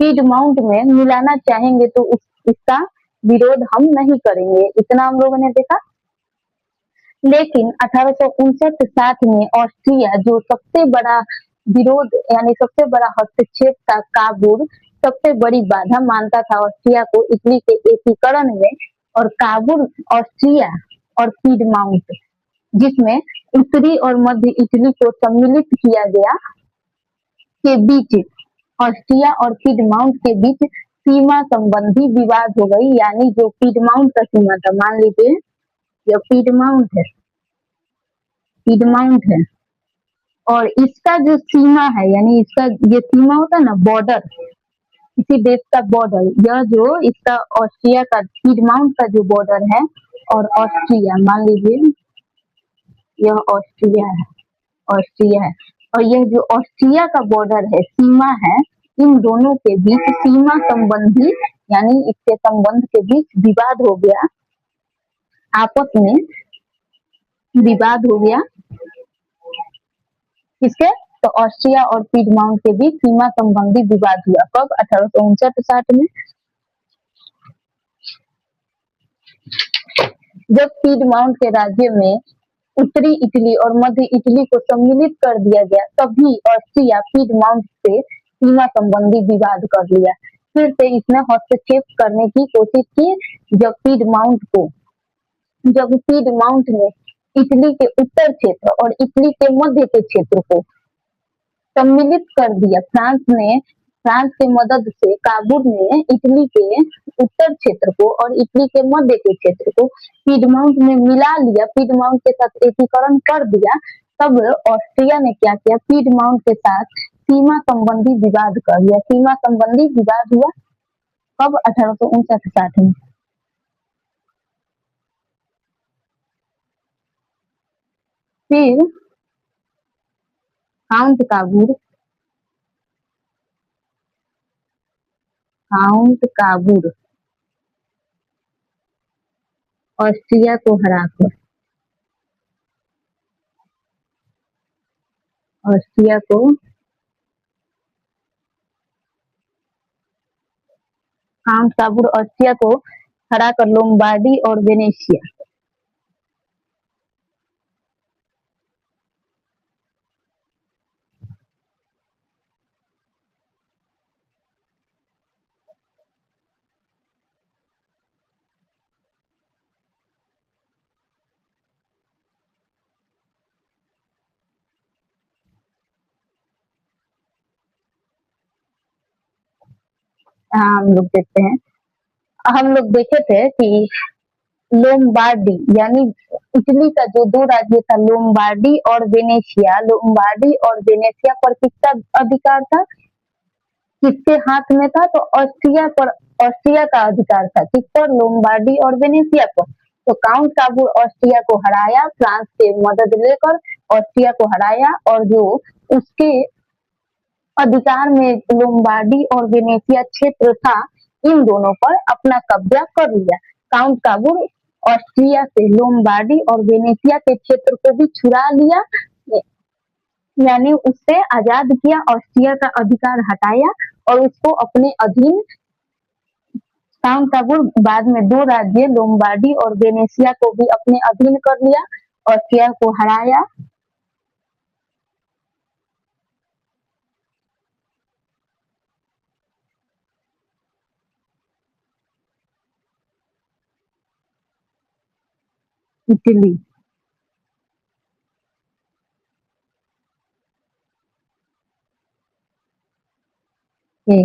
पीडमाउंट में मिलाना चाहेंगे तो इसका विरोध हम नहीं करेंगे। इतना हम लोगों ने देखा। लेकिन 1859-60 में ऑस्ट्रिया जो सबसे बड़ा विरोध यानी सबसे बड़ा हस्तक्षेप था काबुल, सबसे बड़ी बाधा मानता था ऑस्ट्रिया को इटली के एकीकरण में, और काबुल ऑस्ट्रिया और पीडमाउंट जिसमें उत्तरी और मध्य इटली को सम्मिलित किया गया के बीच ऑस्ट्रिया और पीडमाउंट के बीच सीमा संबंधी विवाद हो गई। यानी जो पीडमाउंट का सीमा था, मान लीजिए यह पीडमाउंट है और इसका जो सीमा है यानी इसका ये सीमा होता है ना, बॉर्डर, किसी देश का बॉर्डर, यह जो इसका ऑस्ट्रिया का पीडमाउंट का जो बॉर्डर है और ऑस्ट्रिया, मान लीजिए यह ऑस्ट्रिया है और यह जो ऑस्ट्रिया का बॉर्डर है, सीमा है, इन दोनों के बीच सीमा संबंधी यानी इसके संबंध के बीच विवाद हो गया, आपस में विवाद हो गया। किसके? तो ऑस्ट्रिया और पीडमाउंट के बीच सीमा संबंधी विवाद हुआ। कब? 1859-60 में, जब पीडमाउंट के राज्य में उत्तरी इटली और मध्य इटली को सम्मिलित कर दिया गया, तभी ऑस्ट्रिया पीडमाउंट से सीमा संबंधी विवाद कर लिया। फिर से इसने हस्तक्षेप करने की कोशिश की। जब पीडमाउंट ने इटली के उत्तर क्षेत्र और इटली के मध्य के क्षेत्र को सम्मिलित कर दिया, फ्रांस के मदद से काबुल ने इटली के उत्तर क्षेत्र को और इटली के मध्य के क्षेत्र को पीडमाउंट में मिला लिया, पीडमाउंट के साथ एकीकरण कर दिया। तब ऑस्ट्रिया ने क्या किया? पीडमाउंट के साथ सीमा संबंधी विवाद कर दिया। सीमा संबंधी विवाद हुआ कब? 1859-60 में। फिर काउंट काबूर ऑस्ट्रिया को हराकर काउंट काबूर ऑस्ट्रिया को हराकर लोम्बार्डी और वेनेशिया हम लोग देखते हैं, हम लोग देखे थे कि लोम्बार्डी यानी इटली का जो दो राज्य था, लोम्बार्डी और वेनेशिया पर किसका अधिकार था? किसके हाथ में था? तो ऑस्ट्रिया का अधिकार था। किस पर? लोम्बार्डी और वेनेशिया पर। तो काउंट काबूल ऑस्ट्रिया को हराया, फ्रांस से मदद लेकर ऑस्ट्रिया को हराया, और जो उसके अधिकार में लोम्बार्डी और वेनेशिया क्षेत्र था, इन दोनों पर अपना कब्जा कर लिया। काउंट काबुर ऑस्ट्रिया से लोम्बार्डी और वेनेशिया के क्षेत्र को भी छुड़ा लिया, यानी उससे आजाद किया, ऑस्ट्रिया का अधिकार हटाया और उसको अपने अधीन। काउंट काबुर बाद में दो राज्य लोम्बार्डी और वेनेशिया को भी अपने अधीन कर लिया, ऑस्ट्रिया को हराया। इटली के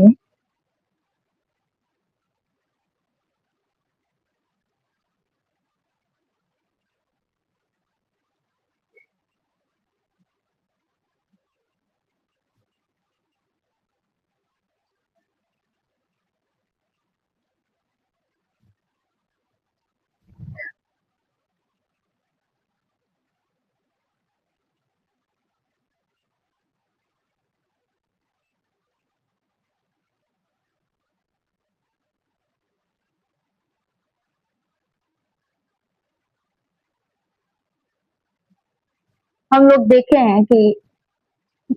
हम लोग देखे हैं कि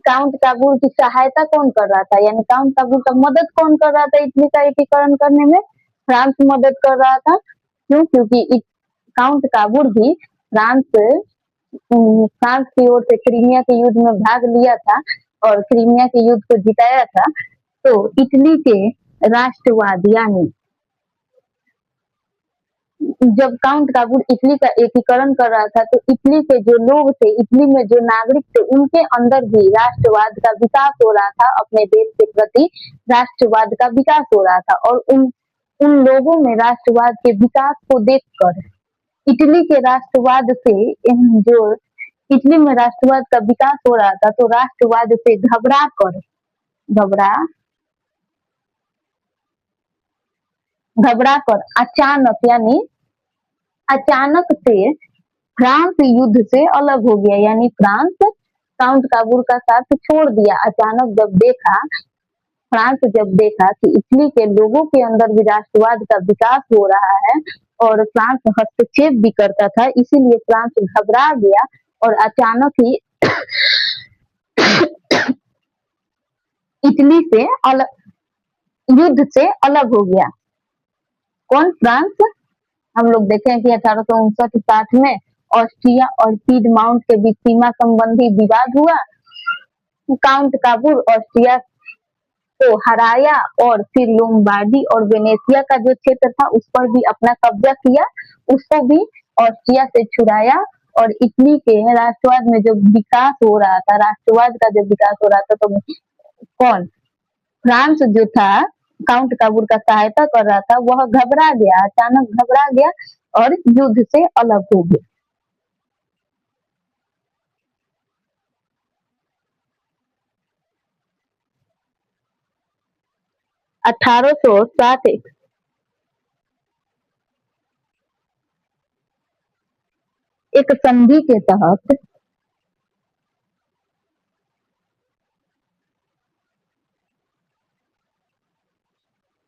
काउंट काबुल की सहायता कौन कर रहा था, यानी काउंट काबुल का मदद कौन कर रहा था इटली का एकीकरण करने में? फ्रांस मदद कर रहा था। क्यों? क्योंकि काउंट काबुल भी फ्रांस की ओर से क्रीमिया के युद्ध में भाग लिया था और क्रीमिया के युद्ध को जिताया था। तो इटली के राष्ट्रवाद, यानी जब काउंट काबुल इटली का एकीकरण कर रहा था, तो इटली के जो लोग थे, इटली में जो नागरिक थे, उनके अंदर भी राष्ट्रवाद का विकास हो रहा था, अपने देश के प्रति राष्ट्रवाद का विकास हो रहा था। और उन उन लोगों में राष्ट्रवाद के विकास को देखकर इटली के राष्ट्रवाद से जो इटली में राष्ट्रवाद का विकास हो रहा था, तो राष्ट्रवाद से घबरा घबरा कर अचानक, यानी अचानक से फ्रांस युद्ध से अलग हो गया, यानी फ्रांस काउंट काबुल का साथ छोड़ दिया। अचानक फ्रांस जब देखा कि इटली के लोगों के अंदर भी राष्ट्रवाद का विकास हो रहा है और फ्रांस हस्तक्षेप भी करता था, इसीलिए फ्रांस घबरा गया और अचानक ही इटली से युद्ध से अलग हो गया। कौन? फ्रांस। हम लोग देखें कि 1859-60 में ऑस्ट्रिया और पीडमाउंट के बीच सीमा संबंधी विवाद हुआ। काउंट काबुल ऑस्ट्रिया को हराया और फिर लोम्बार्डी और वेनेशिया का जो क्षेत्र था उस पर भी अपना कब्जा किया, उसको भी ऑस्ट्रिया से छुड़ाया। और इटली के राष्ट्रवाद में जो विकास हो रहा था, राष्ट्रवाद का जो विकास हो रहा था, तो कौन? फ्रांस जो था, काउंट काबुल का सहायता कर रहा था, वह घबरा गया, अचानक घबरा गया और युद्ध से अलग हो गया। 1860 एक संधि के तहत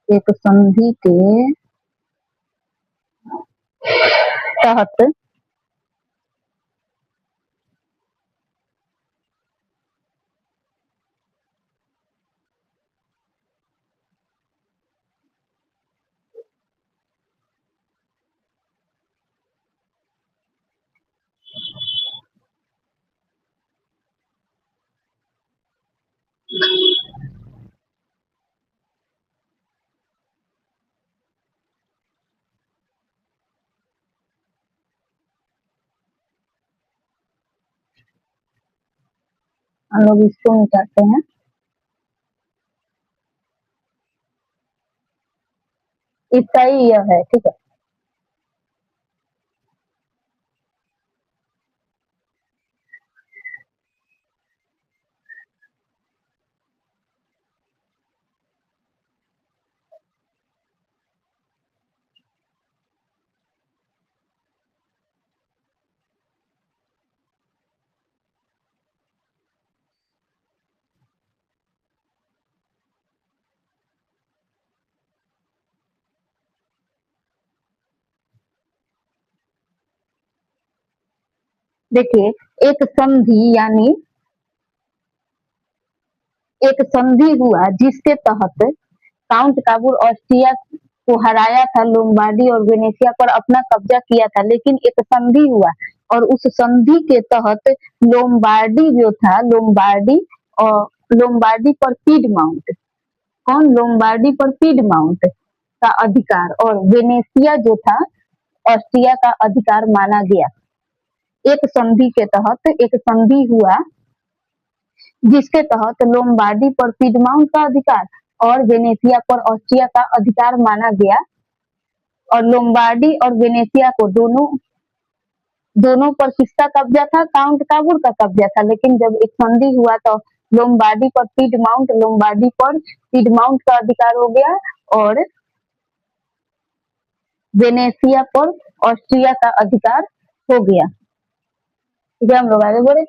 एक संधि के तहत हम लोग इसको मिटाते हैं। इसका ही यह है, ठीक है। देखिए, एक संधि यानी एक संधि हुआ जिसके तहत काउंट काबुल ऑस्ट्रिया को हराया था, लोम्बार्डी और वेनेशिया पर अपना कब्जा किया था, लेकिन एक संधि हुआ और उस संधि के तहत लोम्बार्डी जो था, लोम्बार्डी और लोम्बार्डी पर पीडमाउंट, कौन, लोम्बार्डी पर पीडमाउंट का अधिकार और वेनेशिया जो था ऑस्ट्रिया का अधिकार माना गया। एक संधि के तहत एक संधि हुआ जिसके तहत लोम्बार्डी पर पीडमाउंट का अधिकार और वेनेशिया पर ऑस्ट्रिया का अधिकार माना गया और लोम्बार्डी और वेनेशिया को दोनों पर किसका कब्जा था, काउंट काबुल का कब्जा था, लेकिन जब एक संधि हुआ तो लोम्बार्डी पर पीडमाउंट, लोम्बार्डी पर पीडमाउंट का अधिकार हो गया और वेनेशिया पर ऑस्ट्रिया का अधिकार हो गया। ठीक है, हम लोग आगे बढ़े।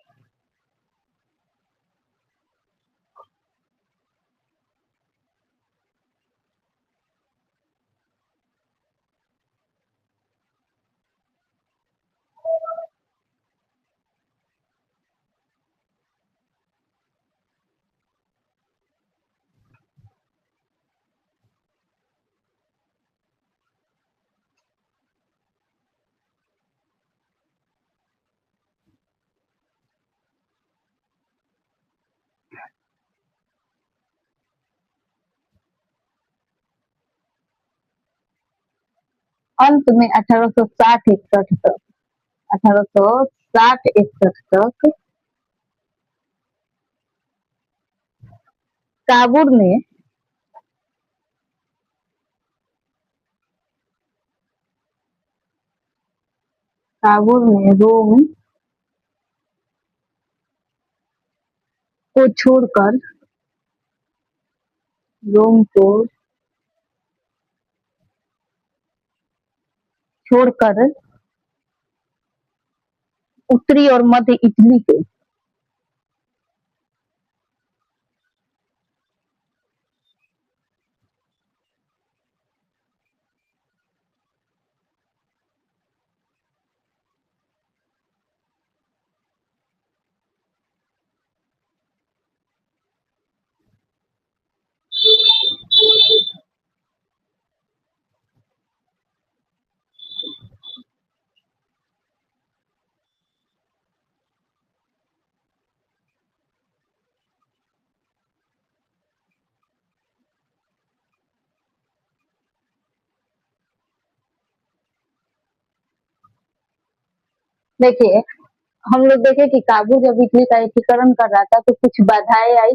अंत में 1860-61 तक 1860-61 तक काबुल में रोम को छोड़कर रोम को छोड़कर उत्तरी और मध्य इटली के देखिए, हम लोग देखे कि काबुल जब इटली का एकीकरण कर रहा था तो कुछ बाधाएं आई,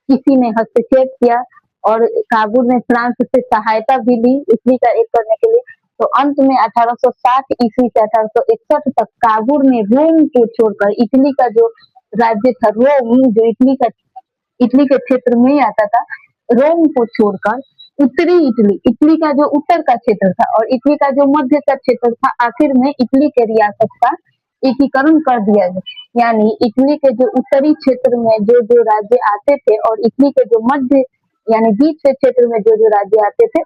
किसी ने हस्तक्षेप किया और काबुल में फ्रांस से सहायता भी ली इटली का एक करने के लिए। तो अंत में 1860 ईस्वी से 1861 तक काबुल ने रोम को छोड़कर इटली का जो राज्य था रोम, जो इटली के क्षेत्र में ही आता था, रोम को छोड़कर उत्तरी इटली, इटली का जो उत्तर का क्षेत्र था और इटली का जो मध्य का क्षेत्र था, आखिर में इटली के रियासत का एकीकरण कर दिया गया। यानी इटली के जो उत्तरी क्षेत्र में जो जो राज्य आते थे और इटली के जो मध्य यानी बीच के क्षेत्र में जो जो राज्य आते थे,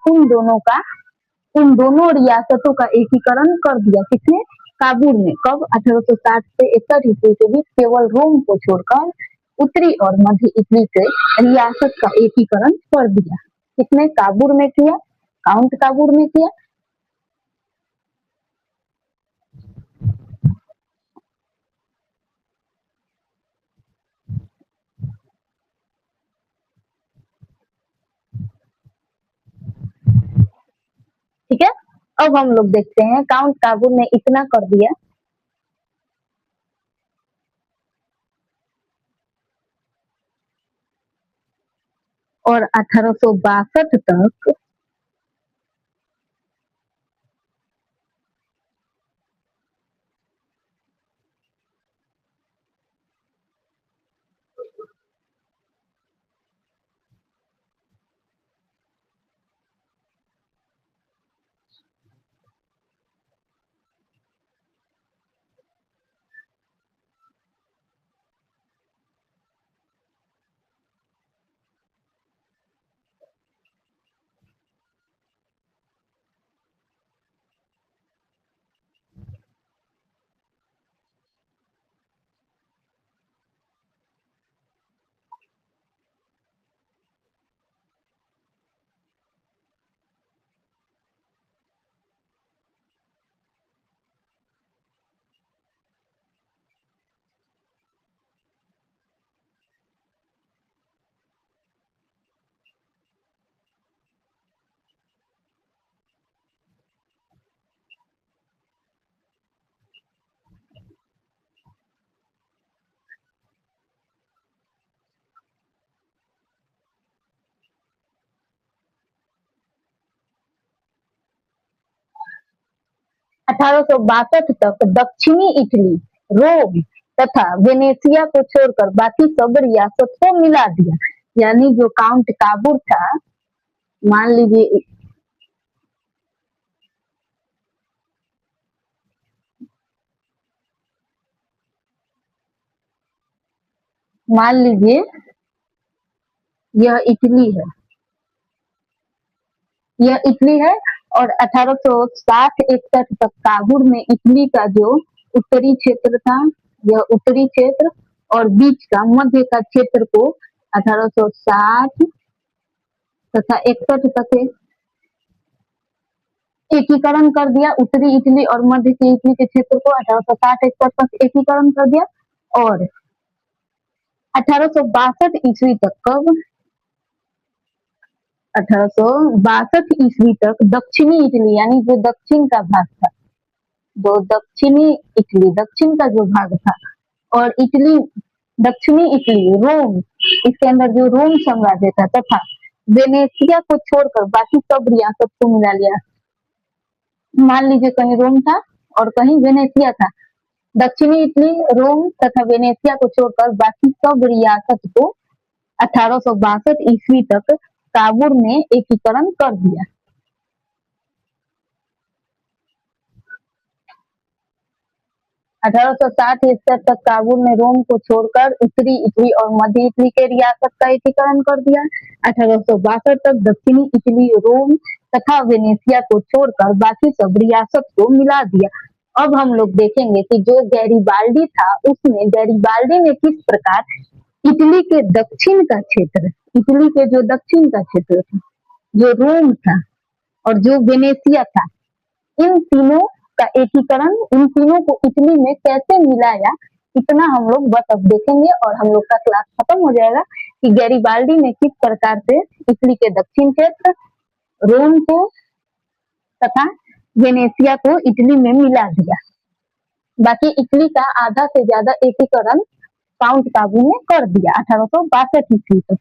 उन दोनों रियासतों का एकीकरण कर दिया। किसने, काबुल ने। कब, 1860 से 61 ईस्वी के बीच केवल रोम को छोड़कर उत्तरी और मध्य इटली के रियासत का एकीकरण कर दिया। किसने, काबुल में किया, काउंट काबुल में किया। ठीक है, अब हम लोग देखते हैं काउंट काबुल ने इतना कर दिया और 1862 तक 1862 तक दक्षिणी इटली, रोम तथा वेनेसिया को छोड़कर बाकी सब रियासत को मिला दिया। यानी जो काउंट काबूर था, मान लीजिए यह इटली है, यह इटली है और 1860-61 तक काबुल में इटली का जो उत्तरी क्षेत्र था, यह उत्तरी क्षेत्र और बीच का मध्य का क्षेत्र को 1860 तथा 61 तक एकीकरण कर दिया। उत्तरी इटली और मध्य की इटली के क्षेत्र को 1860-61 तक एकीकरण कर दिया और 1862 ईस्वी तक, कब 1862 ईस्वी तक दक्षिणी इटली यानी जो दक्षिण का भाग था, जो दक्षिणी इटली दक्षिण का जो भाग था और इटली दक्षिणी इटली रोम, इसके अंदर जो रोम साम्राज्य था तथा वेनेसिया को छोड़कर बाकी सब रियासत को मिला लिया। मान लीजिए कहीं रोम था और कहीं वेनेसिया था, दक्षिणी इटली, रोम तथा वेनेसिया को छोड़कर बाकी सब रियासत को 1862 ईस्वी तक काबुल में एकीकरण कर दिया। 1860-61 तक काबुल में रोम को छोड़कर उत्तरी इटली और मध्य इटली के रियासत का एकीकरण कर दिया। 1862 तक दक्षिणी इटली, रोम तथा वेनेसिया को छोड़कर बाकी सब रियासत को मिला दिया। अब हम लोग देखेंगे कि जो गैरिबाल्डी था, उसने गैरिबाल्डी ने किस प्रकार इटली के दक्षिण का क्षेत्र, इटली के जो दक्षिण का क्षेत्र था, जो रोम था और जो वेनेसिया था, इन तीनों का एकीकरण, इन तीनों को इटली में कैसे मिलाया, इतना हम लोग बस अब देखेंगे और हम लोग का क्लास खत्म हो जाएगा कि गैरिबाल्डी ने किस प्रकार से इटली के दक्षिण क्षेत्र, रोम को तथा वेनेसिया को इटली में मिला दिया। बाकी इटली का आधा से ज्यादा एकीकरण काउंट काबू ने कर दिया 1862 ईस्वी तक।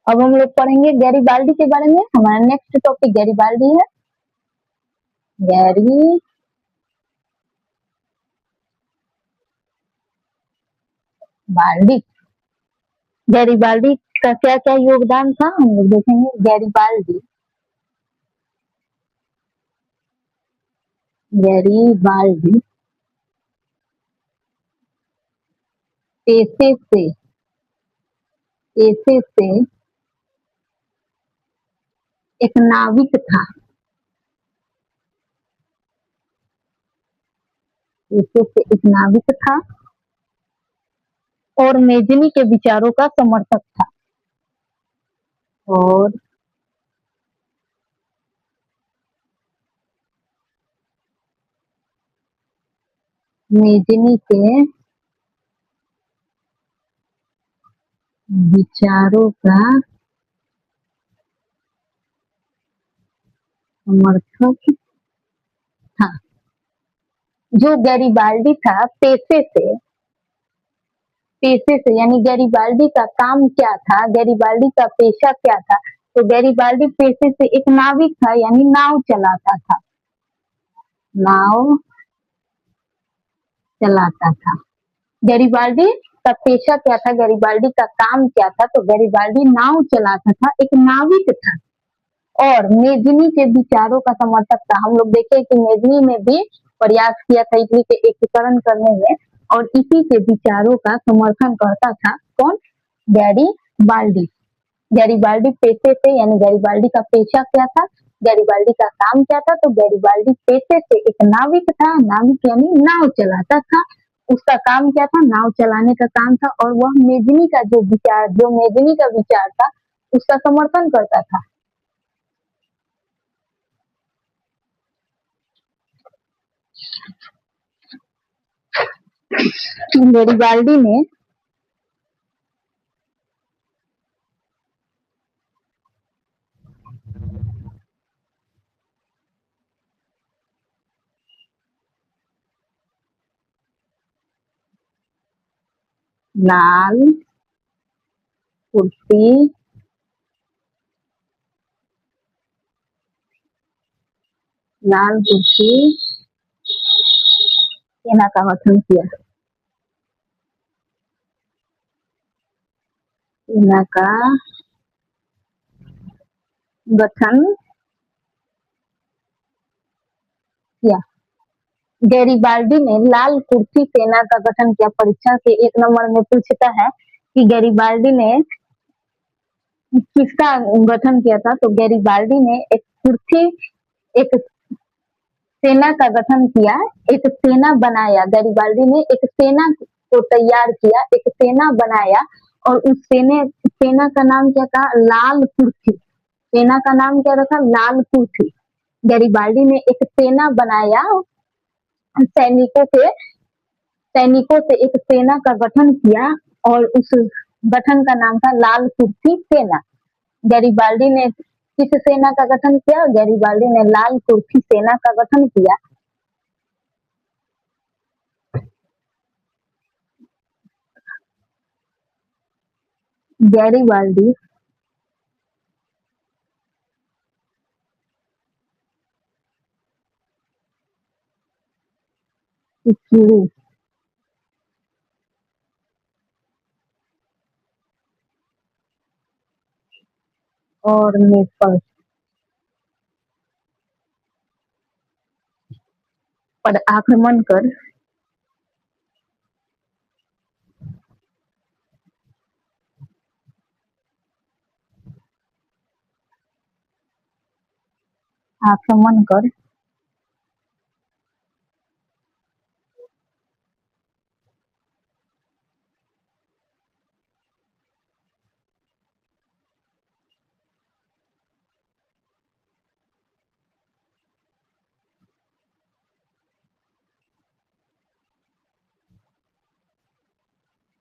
अब हम लोग पढ़ेंगे गैरिबाल्डी के बारे में। हमारा नेक्स्ट टॉपिक गैरिबाल्डी है। गैरिबाल्डी, गैरिबाल्डी का क्या क्या योगदान था हम लोग देखेंगे। गैरिबाल्डी, गैरिबाल्डी पेशे से एक नाविक था, पेशे से एक नाविक था और मेजनी के विचारों का समर्थक था। और मेजनी के विचारों का समर्थक था। जो गैरिबाल्डी था, पेशे से यानी गैरिबाल्डी का काम क्या था, गैरिबाल्डी का पेशा क्या था, तो गैरिबाल्डी पेशे से एक नाविक था यानी नाव चलाता था, नाव चलाता था। गैरिबाल्डी का पेशा क्या था, गैरिबाल्डी का काम क्या था, तो गैरिबाल्डी नाव चलाता था, एक नाविक था और मेजनी के विचारों का समर्थक था। हम लोग देखे कि मेजनी ने भी प्रयास किया था इटली के एकीकरण करने में और इसी के विचारों का समर्थन करता था कौन, गैरिबाल्डी। गैरिबाल्डी पेशे से यानी गैरिबाल्डी का पेशा क्या था, गैरिबाल्डी का काम क्या था, तो गैरिबाल्डी पेशे से एक नाविक था, नाविक यानी नाव चलाता था। उसका काम क्या था, नाव चलाने का काम था और वह मेजनी का जो विचार, जो मेजनी का विचार था, उसका समर्थन करता था। गैरिबाल्डी ने लाल कुर्सी सेना का गठन किया। सेना का गठन किया। गैरिबाल्डी ने लाल कुर्सी सेना का गठन किया। परीक्षा के 1 नंबर में पूछता है कि गैरिबाल्डी ने किसका गठन किया था, तो गैरिबाल्डी ने एक सेना का गठन किया, एक सेना बनाया। गैरिबाल्डी ने एक सेना को तैयार किया, एक सेना बनाया और उस सेना का नाम क्या था? लाल कुर्सी। सेना का नाम क्या रखा? लाल कुर्सी। गैरिबाल्डी ने एक सेना बनाया, सैनिकों से एक सेना का गठन किया और उस गठन का नाम था लाल कुर्सी सेना। गैरिबाल्डी ने किस सेना का गठन किया? गैरिबाल्डी ने लाल कुर्सी सेना का गठन किया। गैरिबाल्डी सिसिली और नेपल्स पर आक्रमण कर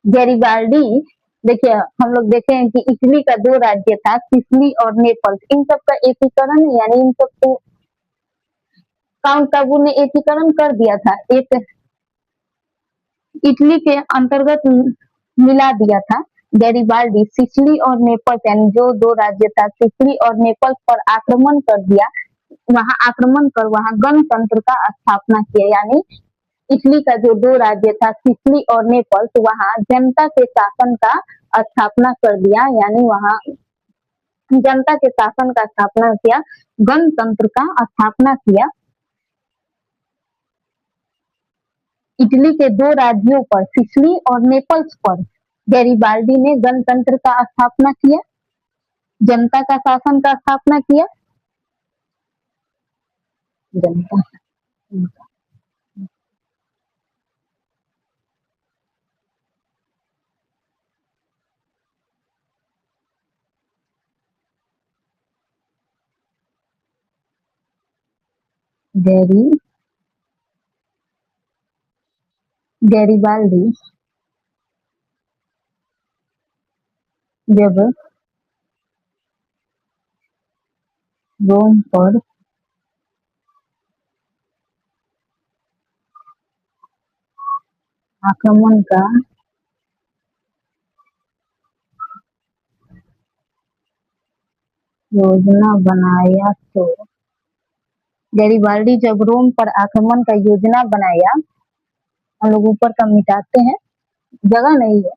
गैरिबाल्डी, देखिए हम लोग देखे हैं कि इटली का 2 राज्य था, सिसिली और नेपल्स। इन सब का एकीकरण यानी इन सबको काउंट काबू ने एकीकरण कर दिया था, एक इटली के अंतर्गत मिला दिया था। गैरिबाल्डी सिसिली और नेपल्स यानी जो 2 राज्य था, सिसिली और नेपल्स पर आक्रमण कर दिया। वहां आक्रमण कर वहां गणतंत्र का स्थापना किया, यानी इटली का जो 2 राज्य था, सिसिली और नेपल्स, वहां जनता के शासन का स्थापना कर दिया, यानी वहां जनता के शासन का स्थापना किया, गणतंत्र का स्थापना किया। इटली के 2 राज्यों पर, सिसिली और नेपल्स पर गैरिबाल्डी ने गणतंत्र का स्थापना किया, जनता का शासन का स्थापना किया। जनता गैरिबाल्डी जब रोम पर आक्रमण का योजना बनाया, तो गैरिबाल्डी जब रोम पर आक्रमण का योजना बनाया, हम लोग ऊपर का मिटाते हैं, जगह नहीं है,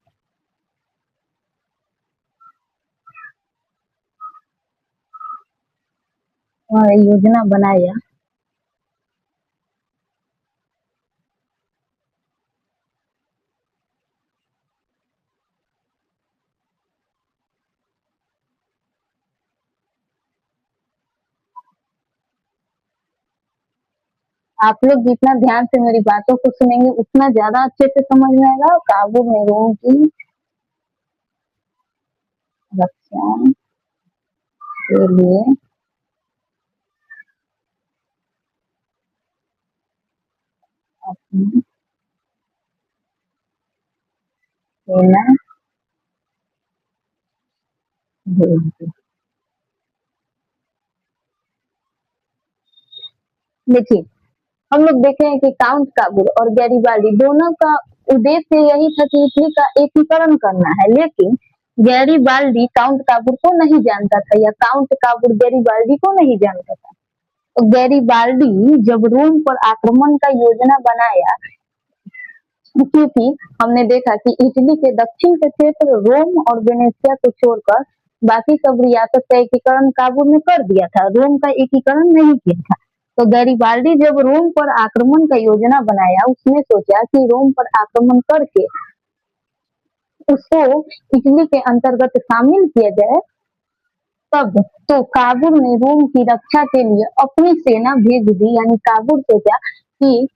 योजना बनाया आप लोग जितना ध्यान से मेरी बातों को सुनेंगे उतना ज्यादा अच्छे से समझ में आएगा। काबू में रोम की रक्षा के लिए अपनी सेना भेज दी। देखिए हम लोग देखे हैं कि काउंट काबूल और गैरिबाल्डी दोनों का उद्देश्य यही था कि इटली का एकीकरण करना है, लेकिन गैरीबाल्डी काउंट काबूर को नहीं जानता था या काउंट काबूर गैरीबाल्डी को नहीं जानता था। तो गैरीबाल्डी जब रोम पर आक्रमण का योजना बनाया, क्योंकि हमने देखा कि इटली के दक्षिण के क्षेत्र रोम और वेनेशिया को छोड़कर बाकी सब रियासत का एकीकरण काबूल ने कर दिया था, रोम का एकीकरण नहीं किया था। तो गैरीबाल्डी जब रोम पर आक्रमण का योजना बनाया, उसने सोचा कि रोम पर आक्रमण करके उसको इटली के अंतर्गत शामिल किया जाए। तब तो काबूल ने रोम की रक्षा के लिए अपनी सेना भेज दी, यानी काबूल सोचा कि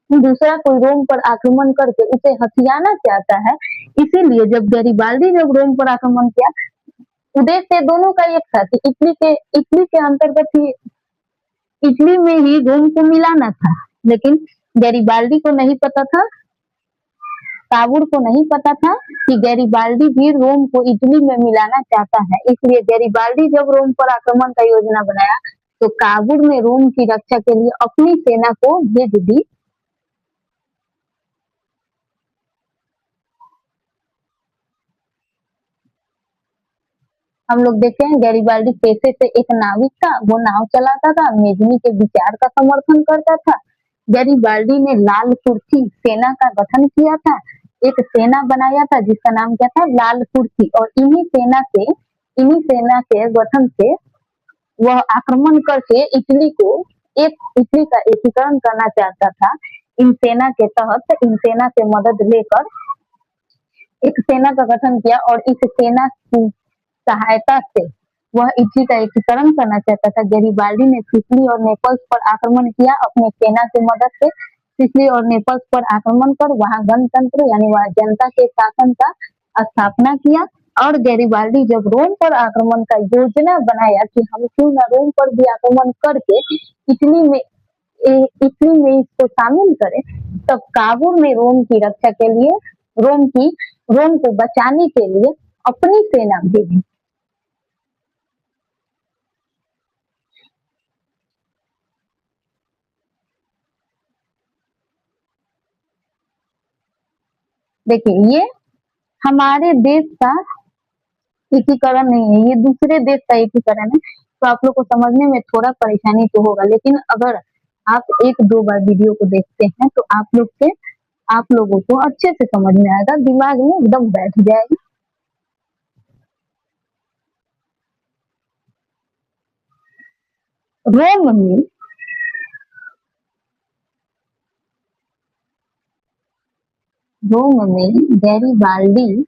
दूसरा कोई रोम पर आक्रमण करके उसे हथियाना चाहता है, इसीलिए जब गैरीबाल्डी जब रोम पर आक्रमण किया, उद्देश्य दोनों का एक था कि इटली के अंतर्गत ही इटली में ही रोम को मिलाना था, लेकिन गैरीबाल्डी को नहीं पता था, काबूल को नहीं पता था कि गैरीबाल्डी भी रोम को इटली में मिलाना चाहता है। इसलिए गैरीबाल्डी जब रोम पर आक्रमण का योजना बनाया, तो काबूल ने रोम की रक्षा के लिए अपनी सेना को भेज दी। हम लोग देखते हैं गैरीबाल्डी पेशे से एक नाविक था, वो नाव चलाता था, मेजनी के विचार का समर्थन करता था। गैरीबाल्डी ने लाल कुर्सी सेना का गठन किया था, एक सेना बनाया था जिसका नाम क्या था, लाल कुर्सी, और इन्हीं सेना के गठन से वह आक्रमण करके इटली का एकीकरण करना चाहता था। इन सेना के तहत इन सेना से मदद लेकर एक सेना का गठन किया और इस सेना की सहायता से वह इटली का एकीकरण करना चाहता था। गैरीबाल्डी ने सिसिली और नेपल्स पर आक्रमण किया अपने सेना की मदद से। सिसिली और नेपल्स पर आक्रमण कर वहां गणतंत्र यानी वहां जनता के शासन का स्थापना किया। और गैरीबाल्डी जब रोम पर आक्रमण का योजना बनाया कि हम क्यों न रोम पर भी आक्रमण करके इटली में इसको शामिल करें, तब काबूल में रोम की रक्षा के लिए रोम को बचाने के लिए अपनी सेना भेजी। देखिए, ये हमारे देश का एकीकरण नहीं है, ये दूसरे देश का एकीकरण है। तो आप लोग को समझने में थोड़ा परेशानी तो होगा, लेकिन अगर आप 1-2 बार वीडियो को देखते हैं तो आप लोगों को अच्छे से समझ में आएगा, दिमाग में एकदम बैठ जाएगा। रोम में गैरीबाल्डी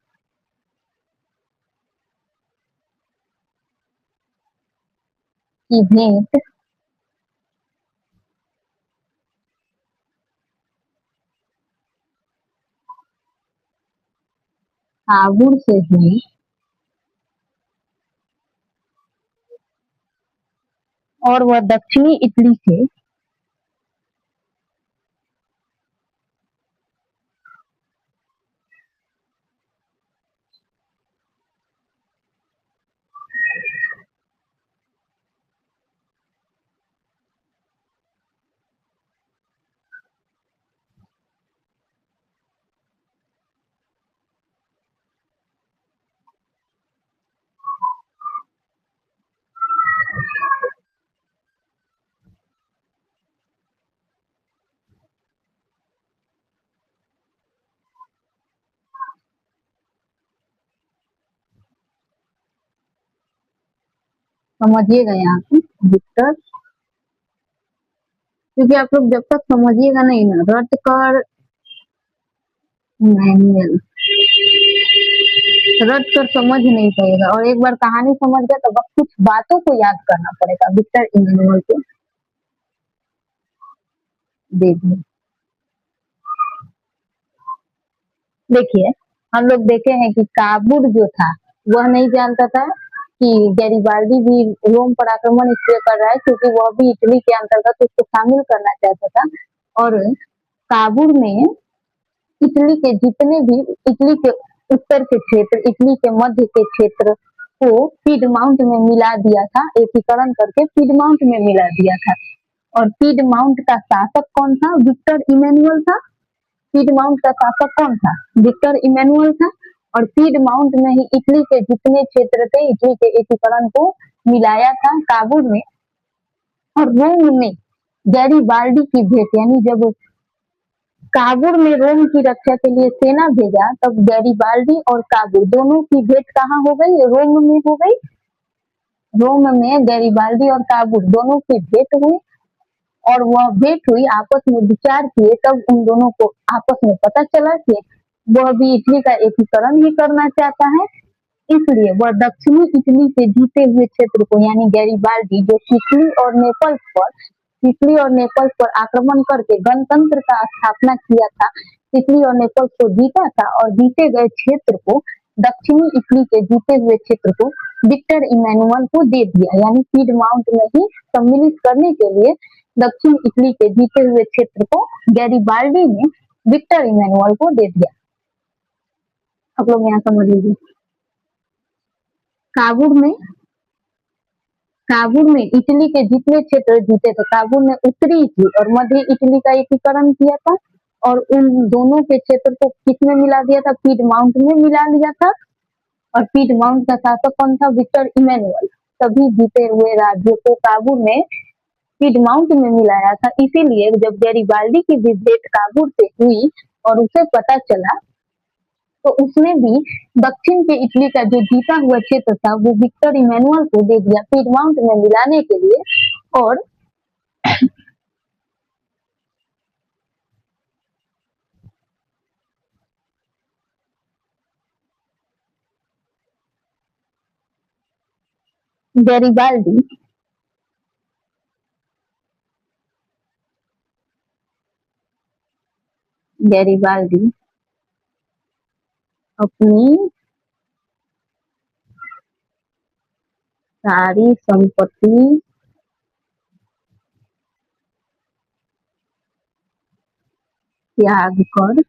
की भेंट काबूल से हुई और वह दक्षिणी इटली से समझिएगा यहाँ पे विक्टर, क्योंकि आप लोग जब तक समझिएगा नहीं ना, रट कर मैनुअल रट कर समझ नहीं पाएगा, और एक बार कहानी समझ गया तो बस कुछ बातों को याद करना पड़ेगा। विक्टर इमैनुअल को देखिए, हम लोग देखे हैं कि काबूल जो था वह नहीं जानता था कि गैरीबाल्डी भी रोम पर आक्रमण इसलिए कर रहा है क्योंकि वह भी इटली के अंतर्गत उसको शामिल करना चाहता था। और काबूल में इटली के जितने भी इटली के उत्तर के क्षेत्र, इटली के मध्य के क्षेत्र को पीडमाउंट में मिला दिया था, एकीकरण करके पीडमाउंट में मिला दिया था। और पीडमाउंट का शासक कौन था? विक्टर इमैनुअल था। पीडमाउंट का शासक कौन था? विक्टर इमैनुअल था। और पीडमाउंट में ही इटली के जितने क्षेत्र थे, इटली के एकीकरण को मिलाया था काबुल में। और रोम में गैरीबाल्डी की भेंट, यानी जब काबुल में रोम की रक्षा के लिए सेना भेजा, तब गैरीबाल्डी और काबुल दोनों की भेंट कहाँ हो गई? रोम में हो गई। रोम में गैरीबाल्डी और काबुल दोनों की भेंट हुई, और वह भेंट हुई, आपस में विचार किए, तब उन दोनों को आपस में पता चला कि वह भी इटली का एकीकरण ही करना चाहता है। इसलिए वह दक्षिणी इटली के जीते हुए क्षेत्र को, यानी गैरीबाल्डी जो सिसिली और नेपल्स पर आक्रमण करके गणतंत्र का स्थापना किया था, सिसिली और नेपल्स को जीता था, और जीते गए क्षेत्र को, दक्षिणी इटली के जीते हुए क्षेत्र को विक्टर इमैनुअल को दे दिया, यानी पीडमाउंट में ही सम्मिलित करने के लिए दक्षिण इटली के जीते हुए क्षेत्र को गैरीबाल्डी ने विक्टर इमैनुअल को दे दिया। आप लोग यहाँ समझ लीजिए। काबुल में इटली के जितने क्षेत्र जीते थे, काबुल ने उत्तरी इटली और मध्य इटली का एकीकरण किया था, और उन दोनों के क्षेत्र को किसमें मिला दिया था? पीडमाउंट में मिला दिया था। और पीडमाउंट का शासक कौन था? Victor Emmanuel. सभी जीते हुए राज्यों को काबुल ने पीडमाउंट में मिलाया था। इसीलिए जब गैरीबाल्डी की भेंट काबुल से हुई और उसे पता चला, तो उसने भी दक्षिण के इटली का जो जीता हुआ क्षेत्र था, वो विक्टर इमैनुअल को दे दिया पीडमाउंट में मिलाने के लिए। और गैरीबाल्डी अपनी सारी संपत्ति त्याग कर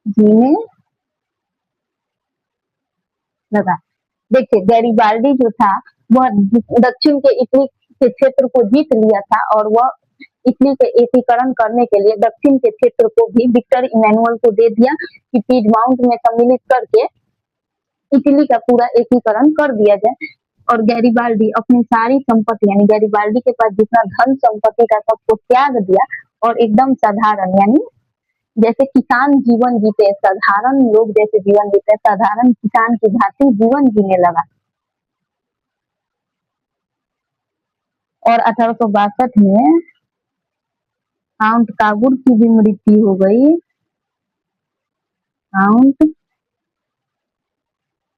जीने लगा। देखिए, गैरीबाल्डी जो था, वह दक्षिण के इटली के क्षेत्र को जीत लिया था, और वह इटली के एकीकरण करने के लिए दक्षिण के क्षेत्र को भी विक्टर इमैनुअल को दे दिया कि पीडमाउंट में सम्मिलित करके इटली का पूरा एकीकरण कर दिया जाए। और गैरीबाल्डी अपनी सारी संपत्ति, यानी गैरीबाल्डी के पास जितना धन संपत्ति था, सबको त्याग दिया, और एकदम साधारण, यानी जैसे किसान जीवन जीते, साधारण लोग जैसे जीवन जीते, साधारण किसान की भांति जीवन जीने लगा। और 1862 में काउंट काबुल की भी मृत्यु हो गई। काउंट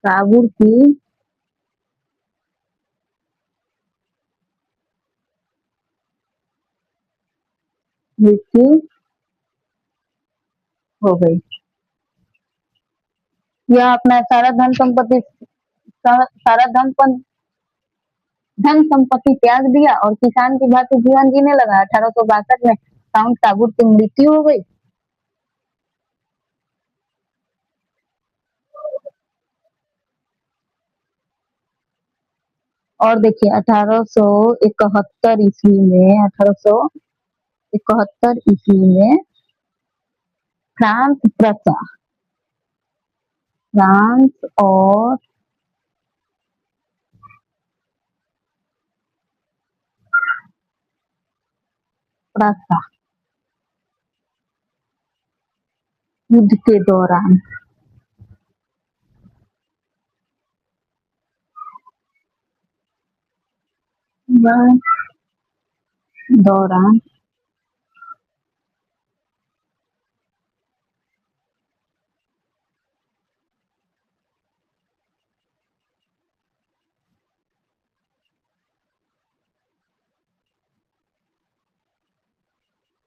काबुल की मृत्यु हो गई। यह अपना सारा धन संपत्ति धन संपत्ति त्याग दिया, और किसान की भांति जीवन जीने लगा। 1862 में काउंट काबुल की मृत्यु हो गई। और देखिए, 1871 ईस्वी में फ्रांस और प्रसा युद्ध के दौरान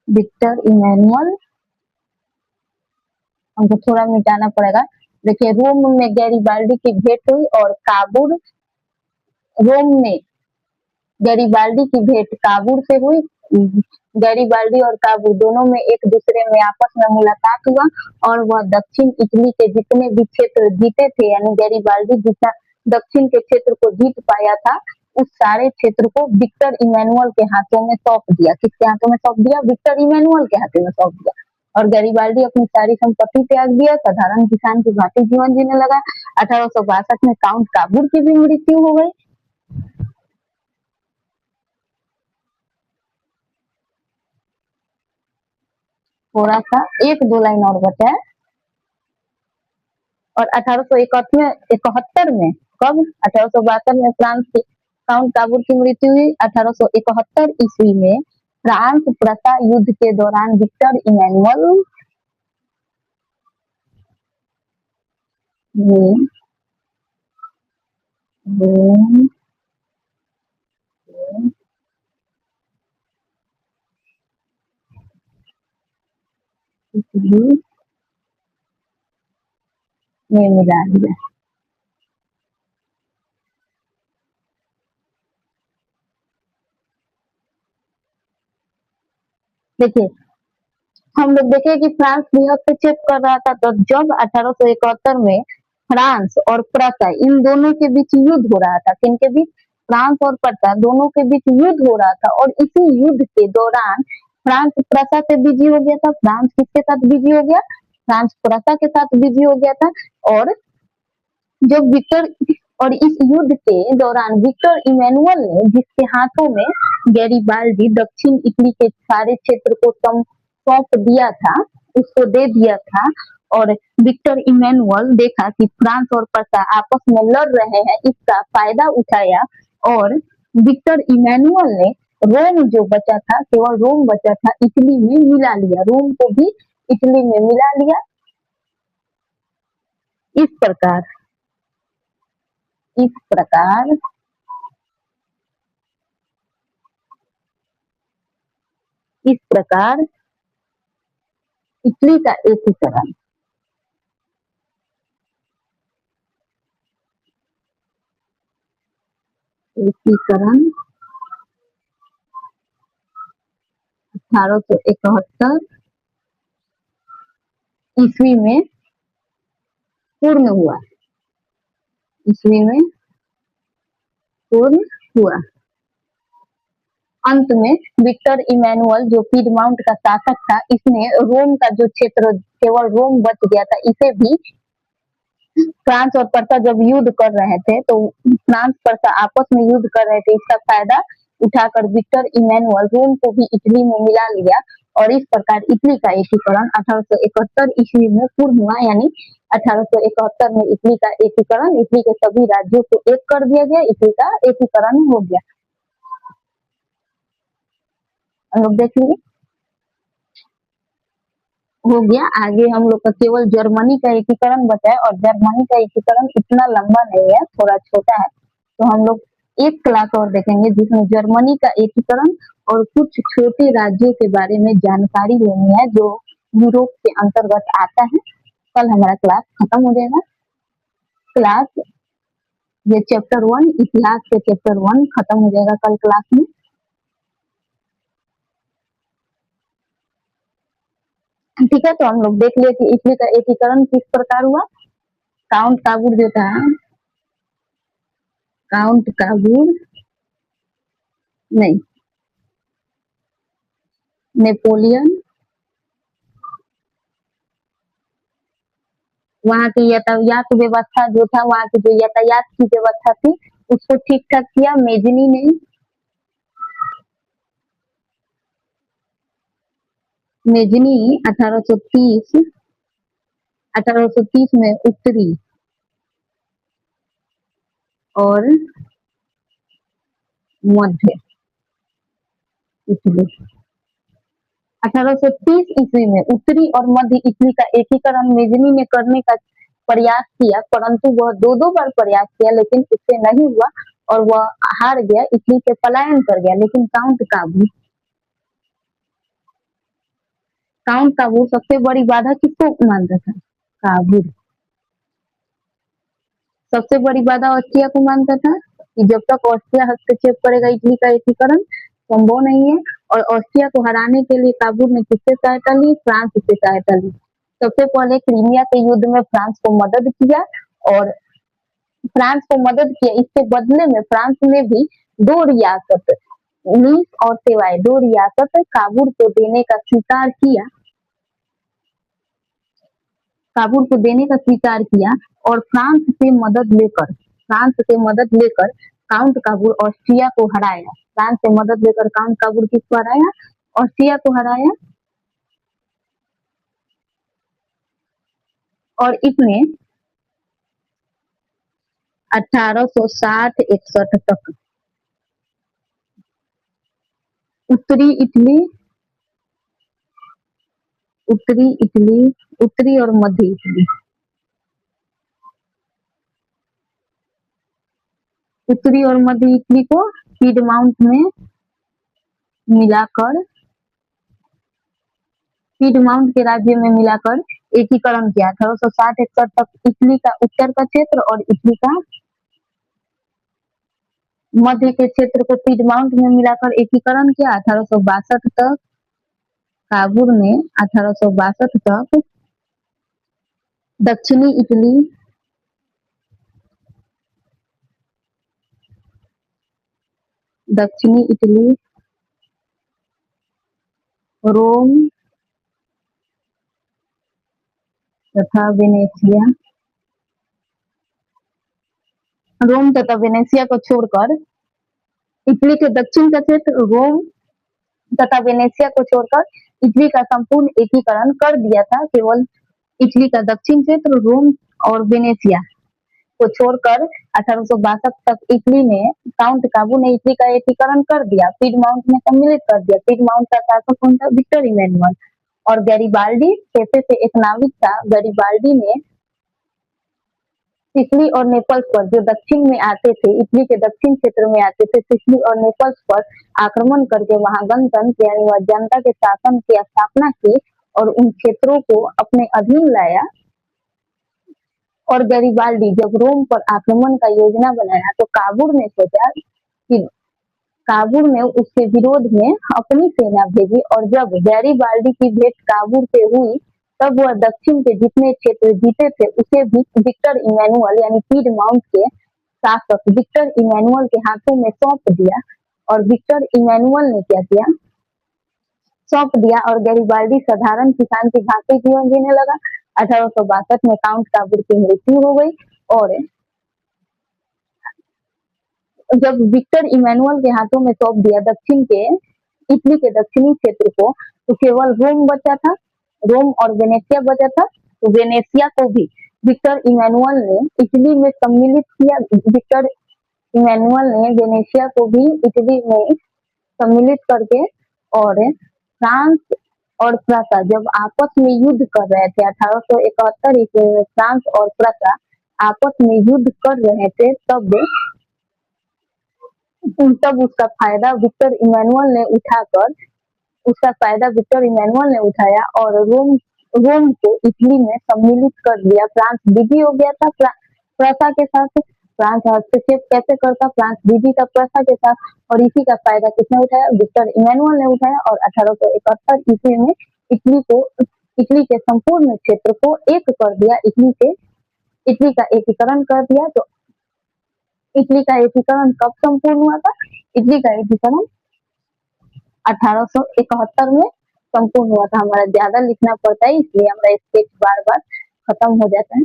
विक्टर इमैनुअल, हमको थोड़ा मिटाना पड़ेगा, देखिए रोम में गैरिबाल्डी की भेंट हुई और काबुल, रोम में गैरिबाल्डी की भेंट काबुल से हुई। गैरिबाल्डी और काबुल दोनों में एक दूसरे में आपस में मुलाकात हुआ और वह दक्षिण इटली के जितने भी क्षेत्र जीते थे, यानी गैरिबाल्डी जितना दक्षिण के क्षेत्र को जीत पाया था, उस सारे क्षेत्र को विक्टर इमैनुअल के हाथों में सौंप दिया। किसके हाथों में सौंप दिया? विक्टर इमैनुअल के हाथों में सौंप दिया। और गैरिबाल्डी अपनी सारी संपत्ति त्याग दिया, साधारण किसान की भांति जीवन जीने लगा। 1862 में काउंट काबुल की भी मृत्यु हो गई। थोड़ा सा 1-2 लाइन और बचा है। और 1871 में, कब? 1872 में फ्रांस के काउंट काबुल की मृत्यु हुई। 1871 ईस्वी में फ्रांस प्रसा युद्ध के दौरान विक्टर इमैनुअल रोम इटली में मिला दिया। देखिए हम लोग देखे कि फ्रांस भी हस्तक्षेप कर रहा था, तो जब 1871 में फ्रांस और प्रसा इन दोनों के बीच युद्ध हो रहा था, किनके बीच? फ्रांस और प्रसा दोनों के बीच युद्ध हो रहा था और इसी युद्ध के दौरान फ्रांस प्रसा से बिजी हो गया था। फ्रांस किसके साथ बिजी हो गया? फ्रांस प्रसा के साथ बिजी हो गया था। और जब विक्टर और इस युद्ध के दौरान विक्टर इमैनुअल ने, जिसके हाथों में गैरिबाल्डी दक्षिण इटली के सारे क्षेत्र को सौंप दिया था, उसको दे दिया था, और विक्टर इमैनुअल देखा कि फ्रांस और प्रसा आपस में लड़ रहे हैं, इसका फायदा उठाया और विक्टर इमैनुअल ने रोम जो बचा था, केवल रोम बचा था, इटली में मिला लिया। रोम को भी इटली में मिला लिया। इस प्रकार इस प्रकार इस प्रकार इटली का एकीकरण एकीकरण 1871 ईस्वी में पूर्ण हुआ। ईस्वी में पूर्ण हुआ। अंत में विक्टर इमैनुअल, जो पीडमाउंट का शासक था, इसने रोम का जो क्षेत्र केवल रोम बच गया था, इसे भी फ्रांस और प्रसा जब युद्ध कर रहे थे, तो फ्रांस प्रसा आपस में युद्ध कर रहे थे, इसका फायदा उठाकर विक्टर इमैनुअल रोम को भी इटली में मिला लिया और इस प्रकार इटली का एकीकरण 1871 ईस्वी में पूर्ण हुआ। यानी 1871 में इटली का एकीकरण, इटली के सभी राज्यों को एक कर दिया गया, इटली का एकीकरण हो गया। हम लोग देख लिए हो गया। आगे हम लोग का केवल जर्मनी का एकीकरण बचा है और जर्मनी का एकीकरण इतना लंबा नहीं है, थोड़ा छोटा है, तो हम लोग एक क्लास और देखेंगे जिसमें जर्मनी का एकीकरण और कुछ छोटे राज्यों के बारे में जानकारी लेनी है जो यूरोप के अंतर्गत आता है। कल हमारा क्लास खत्म हो जाएगा। क्लास ये चैप्टर 1 इतिहास के चैप्टर 1 खत्म हो जाएगा कल क्लास में। ठीक है, तो हम लोग देख लिए कि इटली का एकीकरण किस प्रकार हुआ। काउंट काबुल जो था, काउंट काबुल नहीं, नेपोलियन वहाँ की यातायात व्यवस्था जो था, वहाँ की जो यातायात की व्यवस्था थी, उसको ठीक ठाक किया। मेजनी ने 1830 में उत्तरी और मध्य इटली 1830 ईस्वी में उत्तरी और मध्य इटली का एकीकरण मेजनी ने करने का प्रयास किया, परंतु वह 2-2 बार प्रयास किया लेकिन उससे नहीं हुआ और वह हार गया, इटली से पलायन कर गया। लेकिन काउंट काबुल सबसे बड़ी बाधा किसको मानता था? काबुल। सबसे बड़ी बाधा ऑस्ट्रिया को मानता था कि जब तक ऑस्ट्रिया हस्तक्षेप करेगा इटली का एकीकरण संभव नहीं है, और ऑस्ट्रिया को हराने के लिए काबुल ने किससे सहायता ली? फ्रांस से सहायता ली। सबसे पहले क्रीमिया के युद्ध में फ्रांस को मदद किया, और फ्रांस को मदद किया, इसके बदले में फ्रांस ने भी 2 रियासत नीस और सेवाएं 2 रियासत काबुल को देने का स्वीकार किया, और फ्रांस से मदद लेकर काउंट काबुल ऑस्ट्रिया को हराया। फ्रांस से मदद लेकर काउंट काबुल किसको हराया? ऑस्ट्रिया को हराया। और इसमें 1860-61 तक उत्तरी इटली, उत्तरी और मध्य इटली, उत्तरी और मध्य इटली को पीडमाउंट में मिलाकर, पीडमाउंट के राज्य में मिलाकर एकीकरण किया। 1860-61 तक इटली का उत्तर का क्षेत्र और इटली का मध्य के क्षेत्र को पीडमाउंट में मिलाकर एकीकरण किया। 1862 तक काबुल ने 1862 तक दक्षिणी इटली, रोम तथा वेनेशिया को छोड़कर इटली के दक्षिण का क्षेत्र रोम तथा वेनेशिया को छोड़कर इटली का संपूर्ण एकीकरण कर दिया था। केवल इटली का दक्षिण क्षेत्र रोम और वेनेशिया को छोड़कर 1862 तक इटली ने, काउंट काबू ने इटली का एकीकरण कर दिया, पीडमाउंट में सम्मिलित कर दिया। पीडमाउंट का शासक कौन था? Victor Emmanuel. और गैरिबाल्डी पेशे से एक नाविक था। गैरिबाल्डी ने सिसिली और नेपल्स पर, जो दक्षिण में आते थे, इटली के दक्षिण क्षेत्र में आते थे, सिसिली और नेपल्स पर आक्रमण करके वहां गणतंत्र यानी वह जनता के शासन की स्थापना की और उन क्षेत्रों को अपने अधीन लाया। और गैरिबाल्डी जब रोम पर आक्रमण का योजना बनाया तो काबुल ने सोचा कि काबुल ने उसके विरोध में अपनी सेना भेजी, और जब गैरिबाल्डी की भेंट काबुल से हुई तब वह दक्षिण के जितने क्षेत्र जीते थे उसे भी विक्टर इमैनुअल यानी पीडमाउंट के शासक विक्टर इमैनुअल के हाथों में सौंप दिया। और विक्टर इमैनुअल ने क्या किया? सौंप दिया, और गैरिबाल्डी साधारण किसान की भांति जीवन जीने लगा। 1862 में काउंट काबुल की मृत्यु हो गई, और जब विक्टर इमैनुअल के हाथों में सौंप दिया इटली के दक्षिणी क्षेत्र को, तो केवल रोम बचा था, रोम और वेनेशिया बचा था। तो वेनेशिया को भी विक्टर इमैनुअल ने इटली में सम्मिलित किया। विक्टर इमैनुअल ने वेनेशिया को भी इटली में सम्मिलित करके, और फ्रांस और प्रसा जब आपस में युद्ध कर रहे थे 1871 फ्रांस और प्रसा आपस में युद्ध कर रहे थे, तब उसका फायदा विक्टर इमैनुअल ने उठाया और रोम को इटली में सम्मिलित कर दिया। फ्रांस विधि हो गया था प्रसा के साथ। फ्रांस हस्तक्षेप कैसे करता? फ्रांस विधि था प्रसा के साथ, और इसी का फायदा किसने उठाया? विक्टर इमैनुअल ने उठाया। और 1871 ईस्वी में इटली के संपूर्ण क्षेत्र को एक कर दिया, इटली का एकीकरण कर दिया। तो इटली का एकीकरण कब संपूर्ण हुआ था? इटली का एकीकरण 1871 में संपूर्ण हुआ था। हमारा ज्यादा लिखना पड़ता है इसलिए हमारा स्केच बार बार खत्म हो जाता है।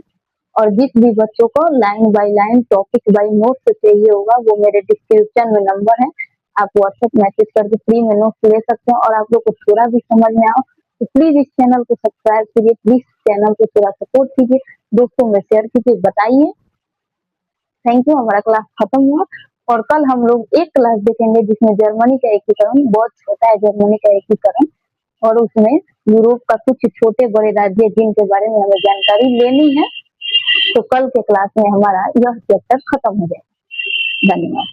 और जिस भी बच्चों को line by line topic by notes चाहिए होगा वो मेरे डिस्क्रिप्शन में नंबर है, आप व्हाट्सएप मैसेज करके फ्री में नोट्स ले सकते हैं। और आप लोग को थोड़ा भी समझ में आओ तो प्लीज इस चैनल को सब्सक्राइब कीजिए, प्लीज चैनल को थोड़ा सपोर्ट कीजिए, दोस्तों में शेयर कीजिए, बताइए। Thank you. हमारा क्लास खत्म हुआ और कल हम लोग एक क्लास देखेंगे जिसमें जर्मनी का एकीकरण, बहुत छोटा है जर्मनी का एकीकरण, और उसमें यूरोप का कुछ छोटे बड़े राज्य जिनके बारे में हमें जानकारी लेनी है। तो कल के क्लास में हमारा यह चैप्टर खत्म हो जाएगा। धन्यवाद।